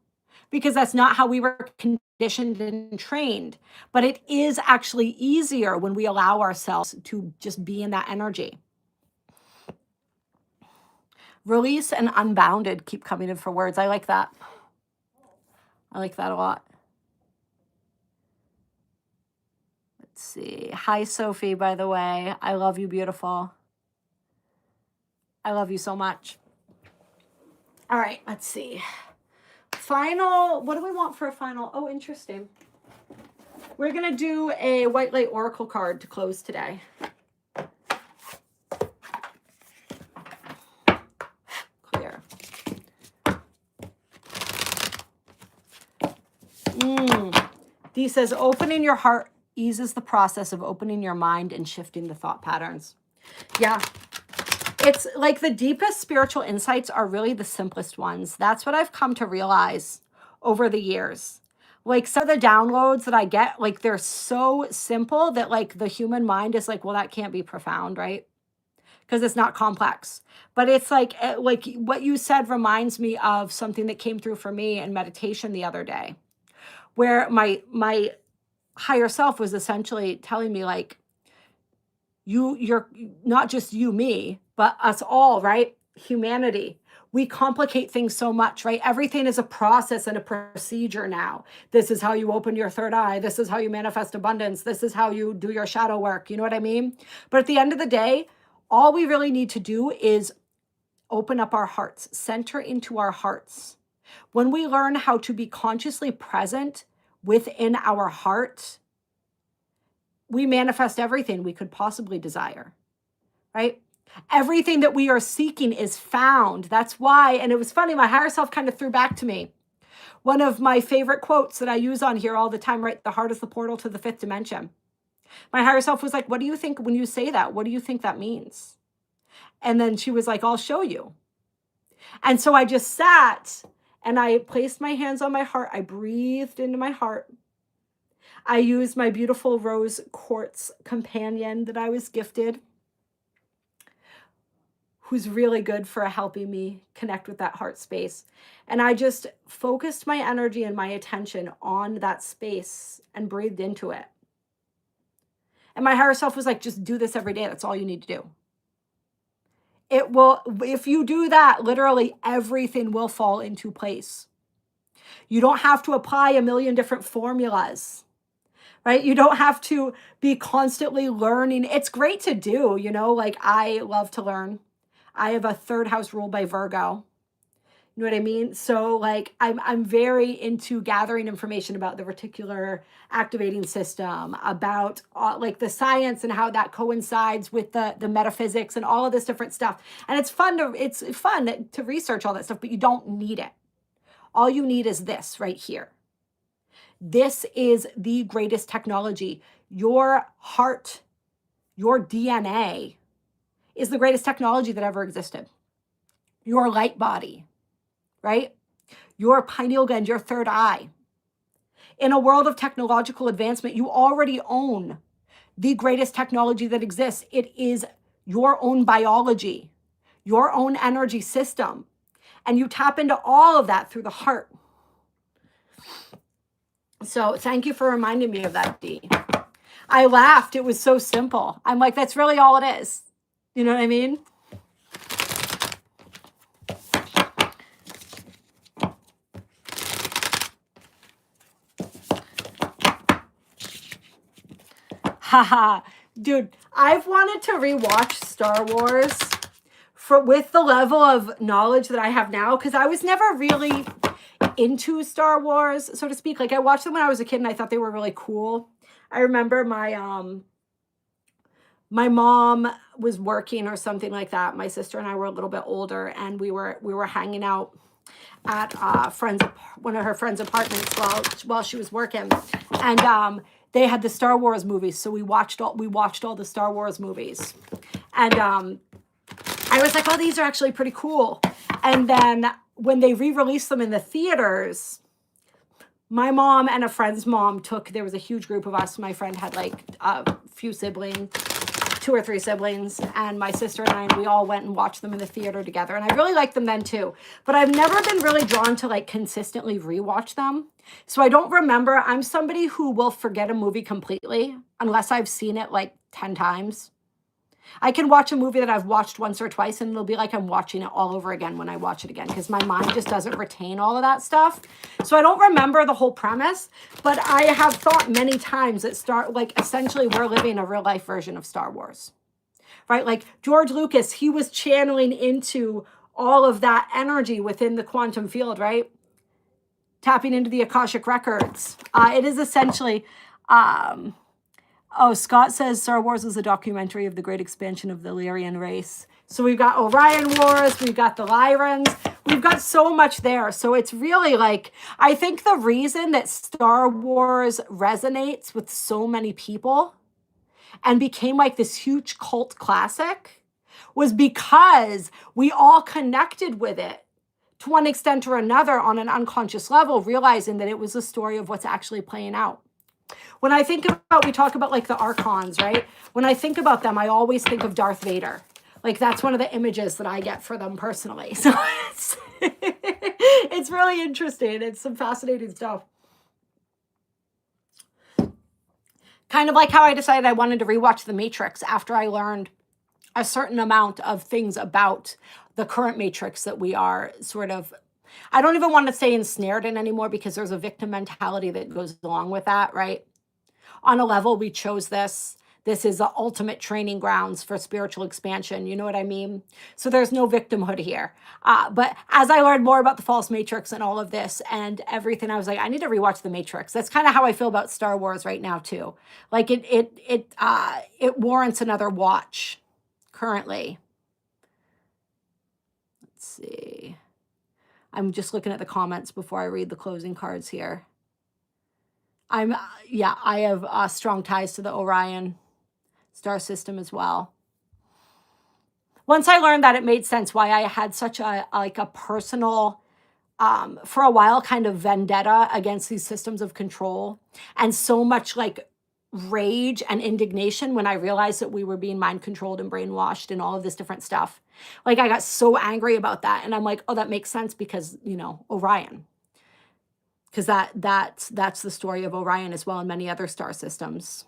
because that's not how we were conditioned and trained. But it is actually easier when we allow ourselves to just be in that energy. Release and unbounded keep coming in for words. I like that. I like that a lot. Let's see. Hi, Sophie, by the way. I love you, beautiful. I love you so much. All right, let's see. Final, what do we want for a final? Oh, interesting. We're going to do a White Light Oracle card to close today. Clear. Dee says, opening your heart eases the process of opening your mind and shifting the thought patterns. Yeah. It's like the deepest spiritual insights are really the simplest ones. That's what I've come to realize over the years. Like some of the downloads that I get, like they're so simple that like the human mind is like, well, that can't be profound, right? Because it's not complex. But it's like what you said reminds me of something that came through for me in meditation the other day, where my higher self was essentially telling me like, you're not just you, me, but us all, right? Humanity. We complicate things so much, right? Everything is a process and a procedure now. This is how you open your third eye. This is how you manifest abundance. This is how you do your shadow work. You know what I mean? But at the end of the day, all we really need to do is open up our hearts, center into our hearts. When we learn how to be consciously present within our heart, we manifest everything we could possibly desire, right? Everything that we are seeking is found. That's why, and it was funny, my higher self kind of threw back to me one of my favorite quotes that I use on here all the time, right? The heart is the portal to the fifth dimension. My higher self was like, what do you think when you say that? What do you think that means? And then she was like, I'll show you. And so I just sat and I placed my hands on my heart. I breathed into my heart. I used my beautiful rose quartz companion that I was gifted, who's really good for helping me connect with that heart space. And I just focused my energy and my attention on that space and breathed into it. And my higher self was like, just do this every day. That's all you need to do. It will, if you do that, literally everything will fall into place. You don't have to apply a million different formulas, right? You don't have to be constantly learning. It's great to do, you know, like I love to learn. I have a third house ruled by Virgo. You know what I mean? So like I'm very into gathering information about the reticular activating system, about like the science and how that coincides with the metaphysics and all of this different stuff. And it's fun to research all that stuff, but you don't need it. All you need is this right here. This is the greatest technology. Your heart, your DNA is the greatest technology that ever existed. Your light body, right? Your pineal gland, your third eye. In a world of technological advancement, you already own the greatest technology that exists. It is your own biology, your own energy system. And you tap into all of that through the heart. So thank you for reminding me of that, Dee. I laughed. It was so simple. I'm like, that's really all it is. You know what I mean? Haha. Dude, I've wanted to rewatch Star Wars with the level of knowledge that I have now, because I was never really into Star Wars, so to speak. Like I watched them when I was a kid and I thought they were really cool. I remember my mom was working or something like that. My sister and I were a little bit older, and we were hanging out at one of her friends' apartments while she was working, and they had the Star Wars movies, so we watched all the Star Wars movies, and I was like, oh, these are actually pretty cool. And then when they re-released them in the theaters, my mom and a friend's mom there was a huge group of us. My friend had like a few siblings, 2 or 3 siblings, and my sister and we all went and watched them in the theater together. And I really liked them then too. But I've never been really drawn to like consistently rewatch them. So I don't remember. I'm somebody who will forget a movie completely unless I've seen it like 10 times. I can watch a movie that I've watched once or twice and it'll be like I'm watching it all over again when I watch it again, because my mind just doesn't retain all of that stuff. So I don't remember the whole premise, but I have thought many times that essentially we're living a real life version of Star Wars, right? Like George Lucas, he was channeling into all of that energy within the quantum field, right? Tapping into the Akashic records. It is essentially, oh, Scott says Star Wars is a documentary of the great expansion of the Lyrian race. So we've got Orion Wars, we've got the Lyrans, we've got so much there. So it's really like, I think the reason that Star Wars resonates with so many people and became like this huge cult classic was because we all connected with it to one extent or another on an unconscious level, realizing that it was a story of what's actually playing out. When I think about, we talk about like the archons, right? When I think about them, I always think of Darth Vader. Like that's one of the images that I get for them personally. So it's really interesting. It's some fascinating stuff. Kind of like how I decided I wanted to rewatch The Matrix after I learned a certain amount of things about the current Matrix that we are sort of, I don't even want to say ensnared in anymore, because there's a victim mentality that goes along with that, right? On a level, we chose this. This is the ultimate training grounds for spiritual expansion. You know what I mean? So there's no victimhood here. But as I learned more about the false Matrix and all of this and everything, I was like, I need to rewatch The Matrix. That's kind of how I feel about Star Wars right now too. Like it warrants another watch currently. Let's see. I'm just looking at the comments before I read the closing cards here. I have strong ties to the Orion star system as well. Once I learned that, it made sense why I had such a personal, for a while, kind of vendetta against these systems of control, and so much like rage and indignation when I realized that we were being mind controlled and brainwashed and all of this different stuff. Like I got so angry about that, and I'm like, oh, that makes sense because, you know, Orion. Because that's the story of Orion as well, and many other star systems.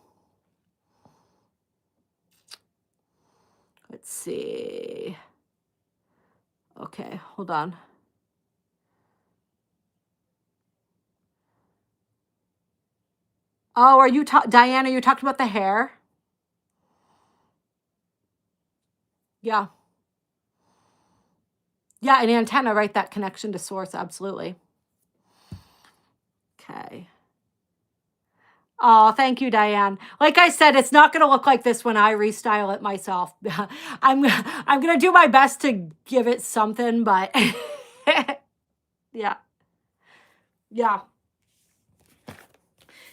Let's see. Okay, hold on. Oh, are you Diana, you talked about the hair? Yeah. Yeah, an antenna, right? That connection to source, absolutely. Okay. Oh, thank you, Diane. Like I said, it's not going to look like this when I restyle it myself. I'm going to do my best to give it something, but yeah. Yeah.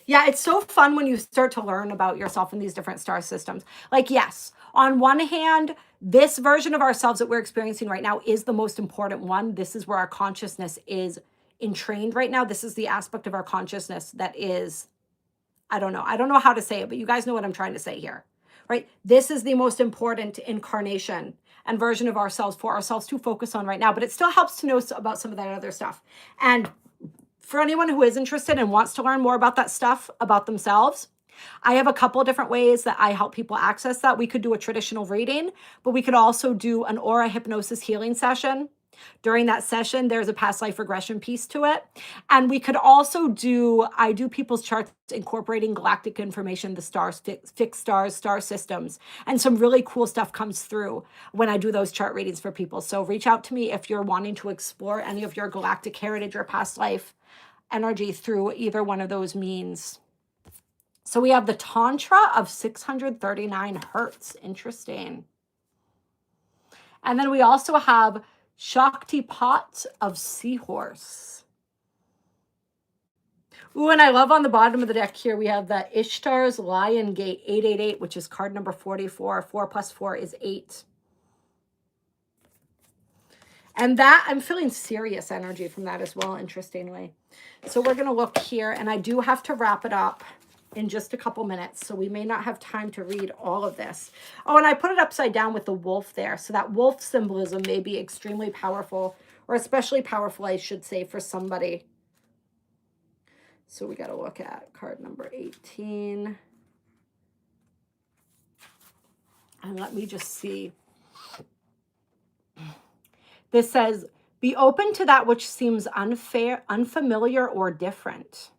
Yeah, it's so fun when you start to learn about yourself in these different star systems. Like, yes, on one hand, this version of ourselves that we're experiencing right now is the most important one. This is where our consciousness is entrained right now. This is the aspect of our consciousness that is, I don't know how to say it, but you guys know what I'm trying to say here, right? This is the most important incarnation and version of ourselves for ourselves to focus on right now, but it still helps to know about some of that other stuff. And for anyone who is interested and wants to learn more about that stuff about themselves, I have a couple of different ways that I help people access that. We could do a traditional reading, but we could also do an aura hypnosis healing session. During that session, there's a past life regression piece to it. And we could also I do people's charts incorporating galactic information, the stars, fixed stars, star systems, and some really cool stuff comes through when I do those chart readings for people. So reach out to me if you're wanting to explore any of your galactic heritage or past life energy through either one of those means. So we have the Tantra of 639 hertz. Interesting. And then we also have Shakti Pot of Seahorse. Ooh, and I love on the bottom of the deck here, we have the Ishtar's Lion Gate 888, which is card number 44. 4 plus 4 is 8. And that, I'm feeling serious energy from that as well, interestingly. So we're going to look here, and I do have to wrap it up in just a couple minutes, so we may not have time to read all of this. Oh, and I put it upside down with the wolf there, so that wolf symbolism may be extremely powerful, or especially powerful, I should say, for somebody. So we got to look at card number 18. And let me just see. This says, be open to that which seems unfair, unfamiliar, or different.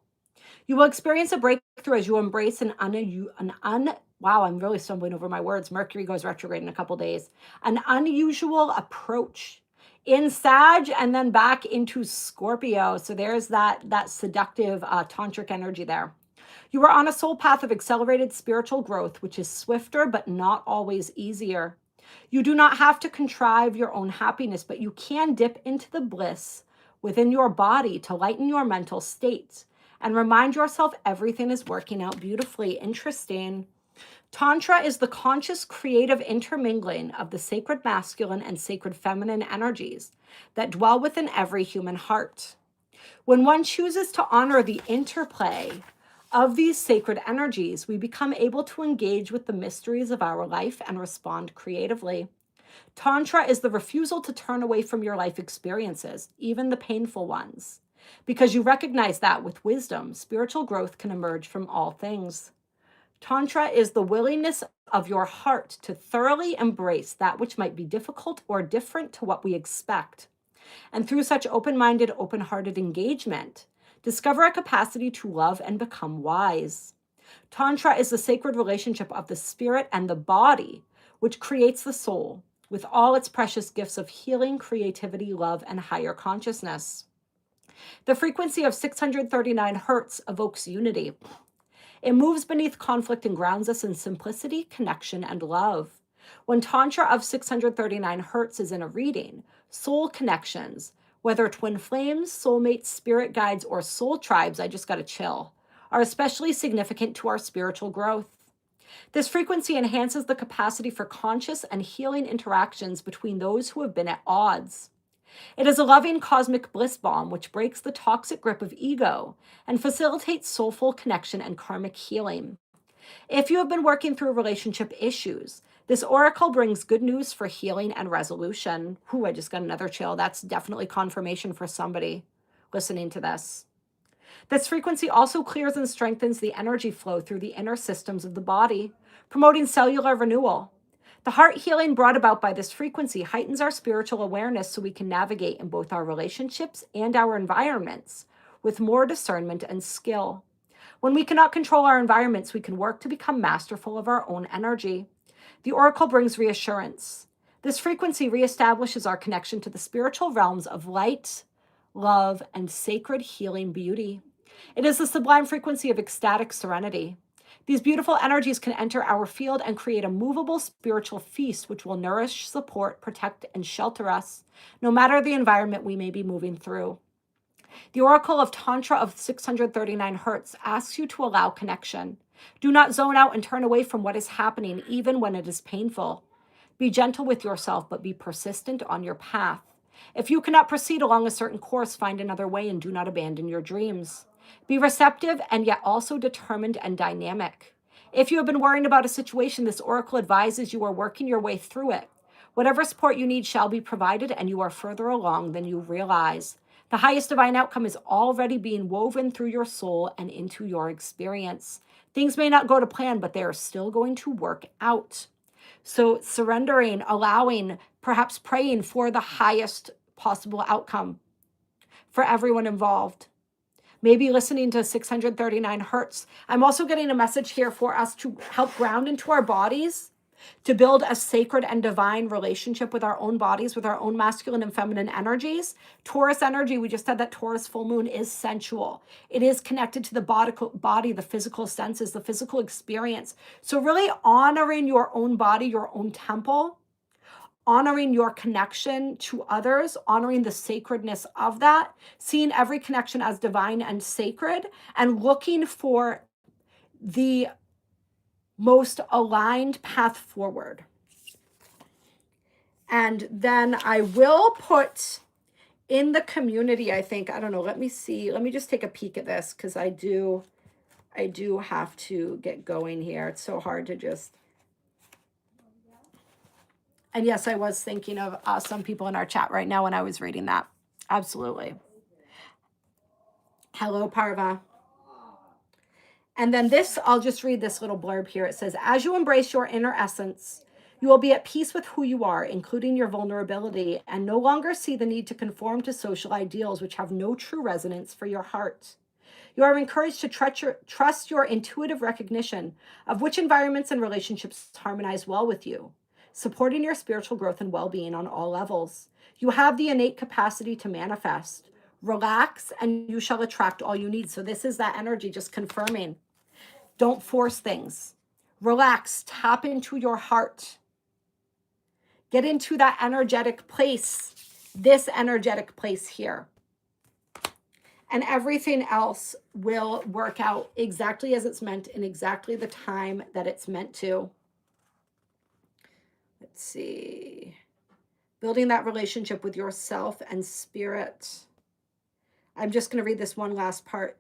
You will experience a breakthrough as you embrace wow, I'm really stumbling over my words. Mercury goes retrograde in a couple days. An unusual approach in Sag and then back into Scorpio. So there's that seductive tantric energy there. You are on a soul path of accelerated spiritual growth, which is swifter but not always easier. You do not have to contrive your own happiness, but you can dip into the bliss within your body to lighten your mental state and remind yourself everything is working out beautifully. Interesting. Tantra is the conscious creative intermingling of the sacred masculine and sacred feminine energies that dwell within every human heart. When one chooses to honor the interplay of these sacred energies, we become able to engage with the mysteries of our life and respond creatively. Tantra is the refusal to turn away from your life experiences, even the painful ones, because you recognize that with wisdom, spiritual growth can emerge from all things. Tantra is the willingness of your heart to thoroughly embrace that which might be difficult or different to what we expect. And through such open-minded, open-hearted engagement, discover a capacity to love and become wise. Tantra is the sacred relationship of the spirit and the body, which creates the soul with all its precious gifts of healing, creativity, love, and higher consciousness. The frequency of 639 hertz evokes unity. It moves beneath conflict and grounds us in simplicity, connection, and love. When Tantra of 639 hertz is in a reading, soul connections, whether twin flames, soulmates, spirit guides, or soul tribes, I just got to chill, are especially significant to our spiritual growth. This frequency enhances the capacity for conscious and healing interactions between those who have been at odds. It is a loving cosmic bliss balm which breaks the toxic grip of ego and facilitates soulful connection and karmic healing. If you have been working through relationship issues, this oracle brings good news for healing and resolution. Ooh, I just got another chill. That's definitely confirmation for somebody listening to this. This frequency also clears and strengthens the energy flow through the inner systems of the body, promoting cellular renewal. The heart healing brought about by this frequency heightens our spiritual awareness so we can navigate in both our relationships and our environments with more discernment and skill. When we cannot control our environments, we can work to become masterful of our own energy. The oracle brings reassurance. This frequency reestablishes our connection to the spiritual realms of light, love, and sacred healing beauty. It is the sublime frequency of ecstatic serenity. These beautiful energies can enter our field and create a movable spiritual feast which will nourish, support, protect, and shelter us, no matter the environment we may be moving through. The oracle of Tantra of 639 hertz asks you to allow connection. Do not zone out and turn away from what is happening, even when it is painful. Be gentle with yourself, but be persistent on your path. If you cannot proceed along a certain course, find another way and do not abandon your dreams. Be receptive and yet also determined and dynamic. If you have been worrying about a situation, this oracle advises you are working your way through it. Whatever support you need shall be provided, and you are further along than you realize. The highest divine outcome is already being woven through your soul and into your experience. Things may not go to plan, but they are still going to work out. So surrendering, allowing, perhaps praying for the highest possible outcome for everyone involved. Maybe listening to 639 hertz. I'm also getting a message here for us to help ground into our bodies, to build a sacred and divine relationship with our own bodies, with our own masculine and feminine energies. Taurus energy, we just said that Taurus full moon is sensual. It is connected to the body, the physical senses, the physical experience. So really honoring your own body, your own temple, honoring your connection to others, honoring the sacredness of that, seeing every connection as divine and sacred, and looking for the most aligned path forward. And then I will put in the community, I think, I don't know, let me see. Let me just take a peek at this because I do have to get going here. It's so hard to just... And yes, I was thinking of some people in our chat right now when I was reading that. Absolutely. Hello, Parva. And then this, I'll just read this little blurb here. It says, as you embrace your inner essence, you will be at peace with who you are, including your vulnerability, and no longer see the need to conform to social ideals which have no true resonance for your heart. You are encouraged to trust your intuitive recognition of which environments and relationships harmonize well with you, supporting your spiritual growth and well-being on all levels. You have the innate capacity to manifest. Relax and you shall attract all you need. So this is that energy just confirming. Don't force things. Relax, tap into your heart. Get into that energetic place, this energetic place here. And everything else will work out exactly as it's meant in exactly the time that it's meant to. Let's see. Building that relationship with yourself and spirit. I'm just going to read this one last part.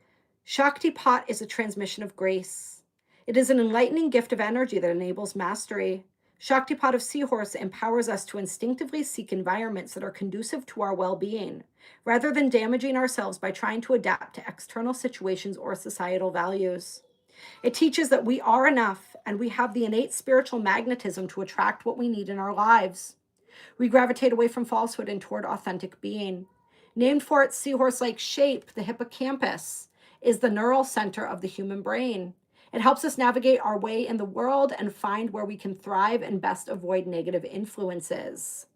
Shaktipat is a transmission of grace. It is an enlightening gift of energy that enables mastery. Shaktipat of Seahorse empowers us to instinctively seek environments that are conducive to our well-being, rather than damaging ourselves by trying to adapt to external situations or societal values. It teaches that we are enough and we have the innate spiritual magnetism to attract what we need in our lives. We gravitate away from falsehood and toward authentic being. Named for its seahorse-like shape, the hippocampus is the neural center of the human brain. It helps us navigate our way in the world and find where we can thrive and best avoid negative influences.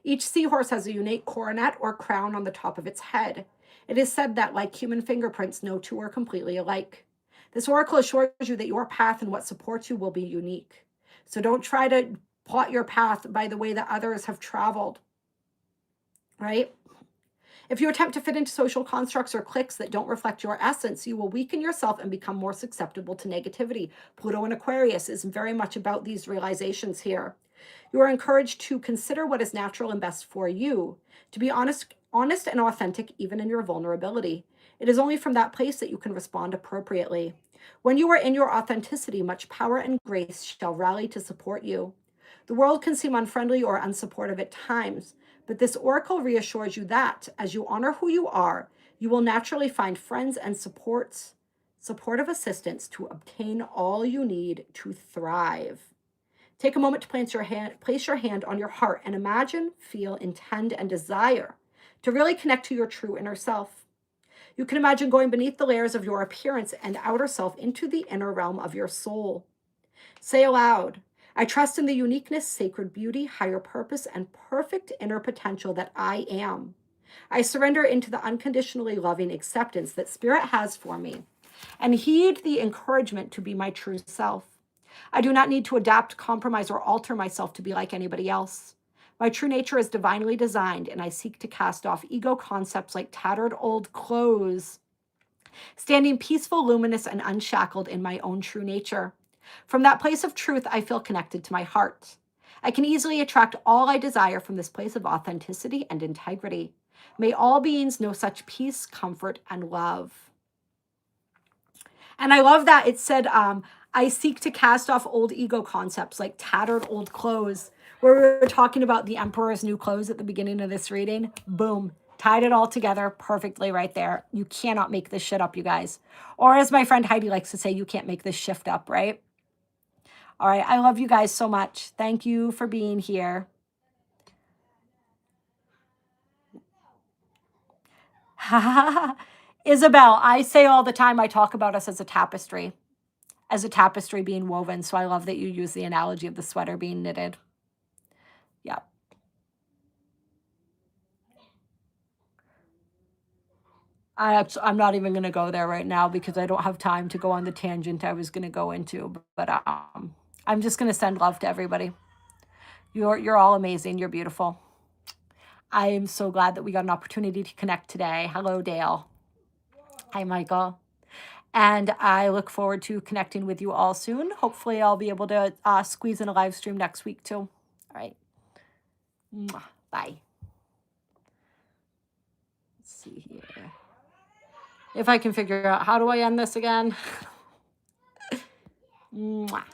Each seahorse has a unique coronet or crown on the top of its head. It is said that, like human fingerprints, no two are completely alike. This oracle assures you that your path and what supports you will be unique. So don't try to plot your path by the way that others have traveled, right? If you attempt to fit into social constructs or cliques that don't reflect your essence, you will weaken yourself and become more susceptible to negativity. Pluto in Aquarius is very much about these realizations here. You are encouraged to consider what is natural and best for you, to be honest and authentic even in your vulnerability. It is only from that place that you can respond appropriately. When you are in your authenticity, much power and grace shall rally to support you. The world can seem unfriendly or unsupportive at times, but this oracle reassures you that, as you honor who you are, you will naturally find friends and supportive assistance to obtain all you need to thrive. Take a moment to place your hand on your heart and imagine, feel, intend, and desire to really connect to your true inner self. You can imagine going beneath the layers of your appearance and outer self into the inner realm of your soul. Say aloud, I trust in the uniqueness, sacred beauty, higher purpose, and perfect inner potential that I am. I surrender into the unconditionally loving acceptance that Spirit has for me and heed the encouragement to be my true self. I do not need to adapt, compromise, or alter myself to be like anybody else. My true nature is divinely designed, and I seek to cast off ego concepts like tattered old clothes, standing peaceful, luminous, and unshackled in my own true nature. From that place of truth, I feel connected to my heart. I can easily attract all I desire from this place of authenticity and integrity. May all beings know such peace, comfort, and love. And I love that it said, I seek to cast off old ego concepts like tattered old clothes. Where we were talking about the emperor's new clothes at the beginning of this reading. Boom. Tied it all together perfectly right there. You cannot make this shit up, you guys. Or as my friend Heidi likes to say, you can't make this shift up, right? All right. I love you guys so much. Thank you for being here. Isabel, I say all the time, I talk about us as a tapestry being woven. So I love that you use the analogy of the sweater being knitted. Yeah. I'm not even going to go there right now because I don't have time to go on the tangent I was going to go into. But I'm just going to send love to everybody. You're all amazing. You're beautiful. I am so glad that we got an opportunity to connect today. Hello, Dale. Hi, Michael. And I look forward to connecting with you all soon. Hopefully, I'll be able to squeeze in a live stream next week, too. All right. Bye. Let's see here. If I can figure out how do I end this again. Mwah.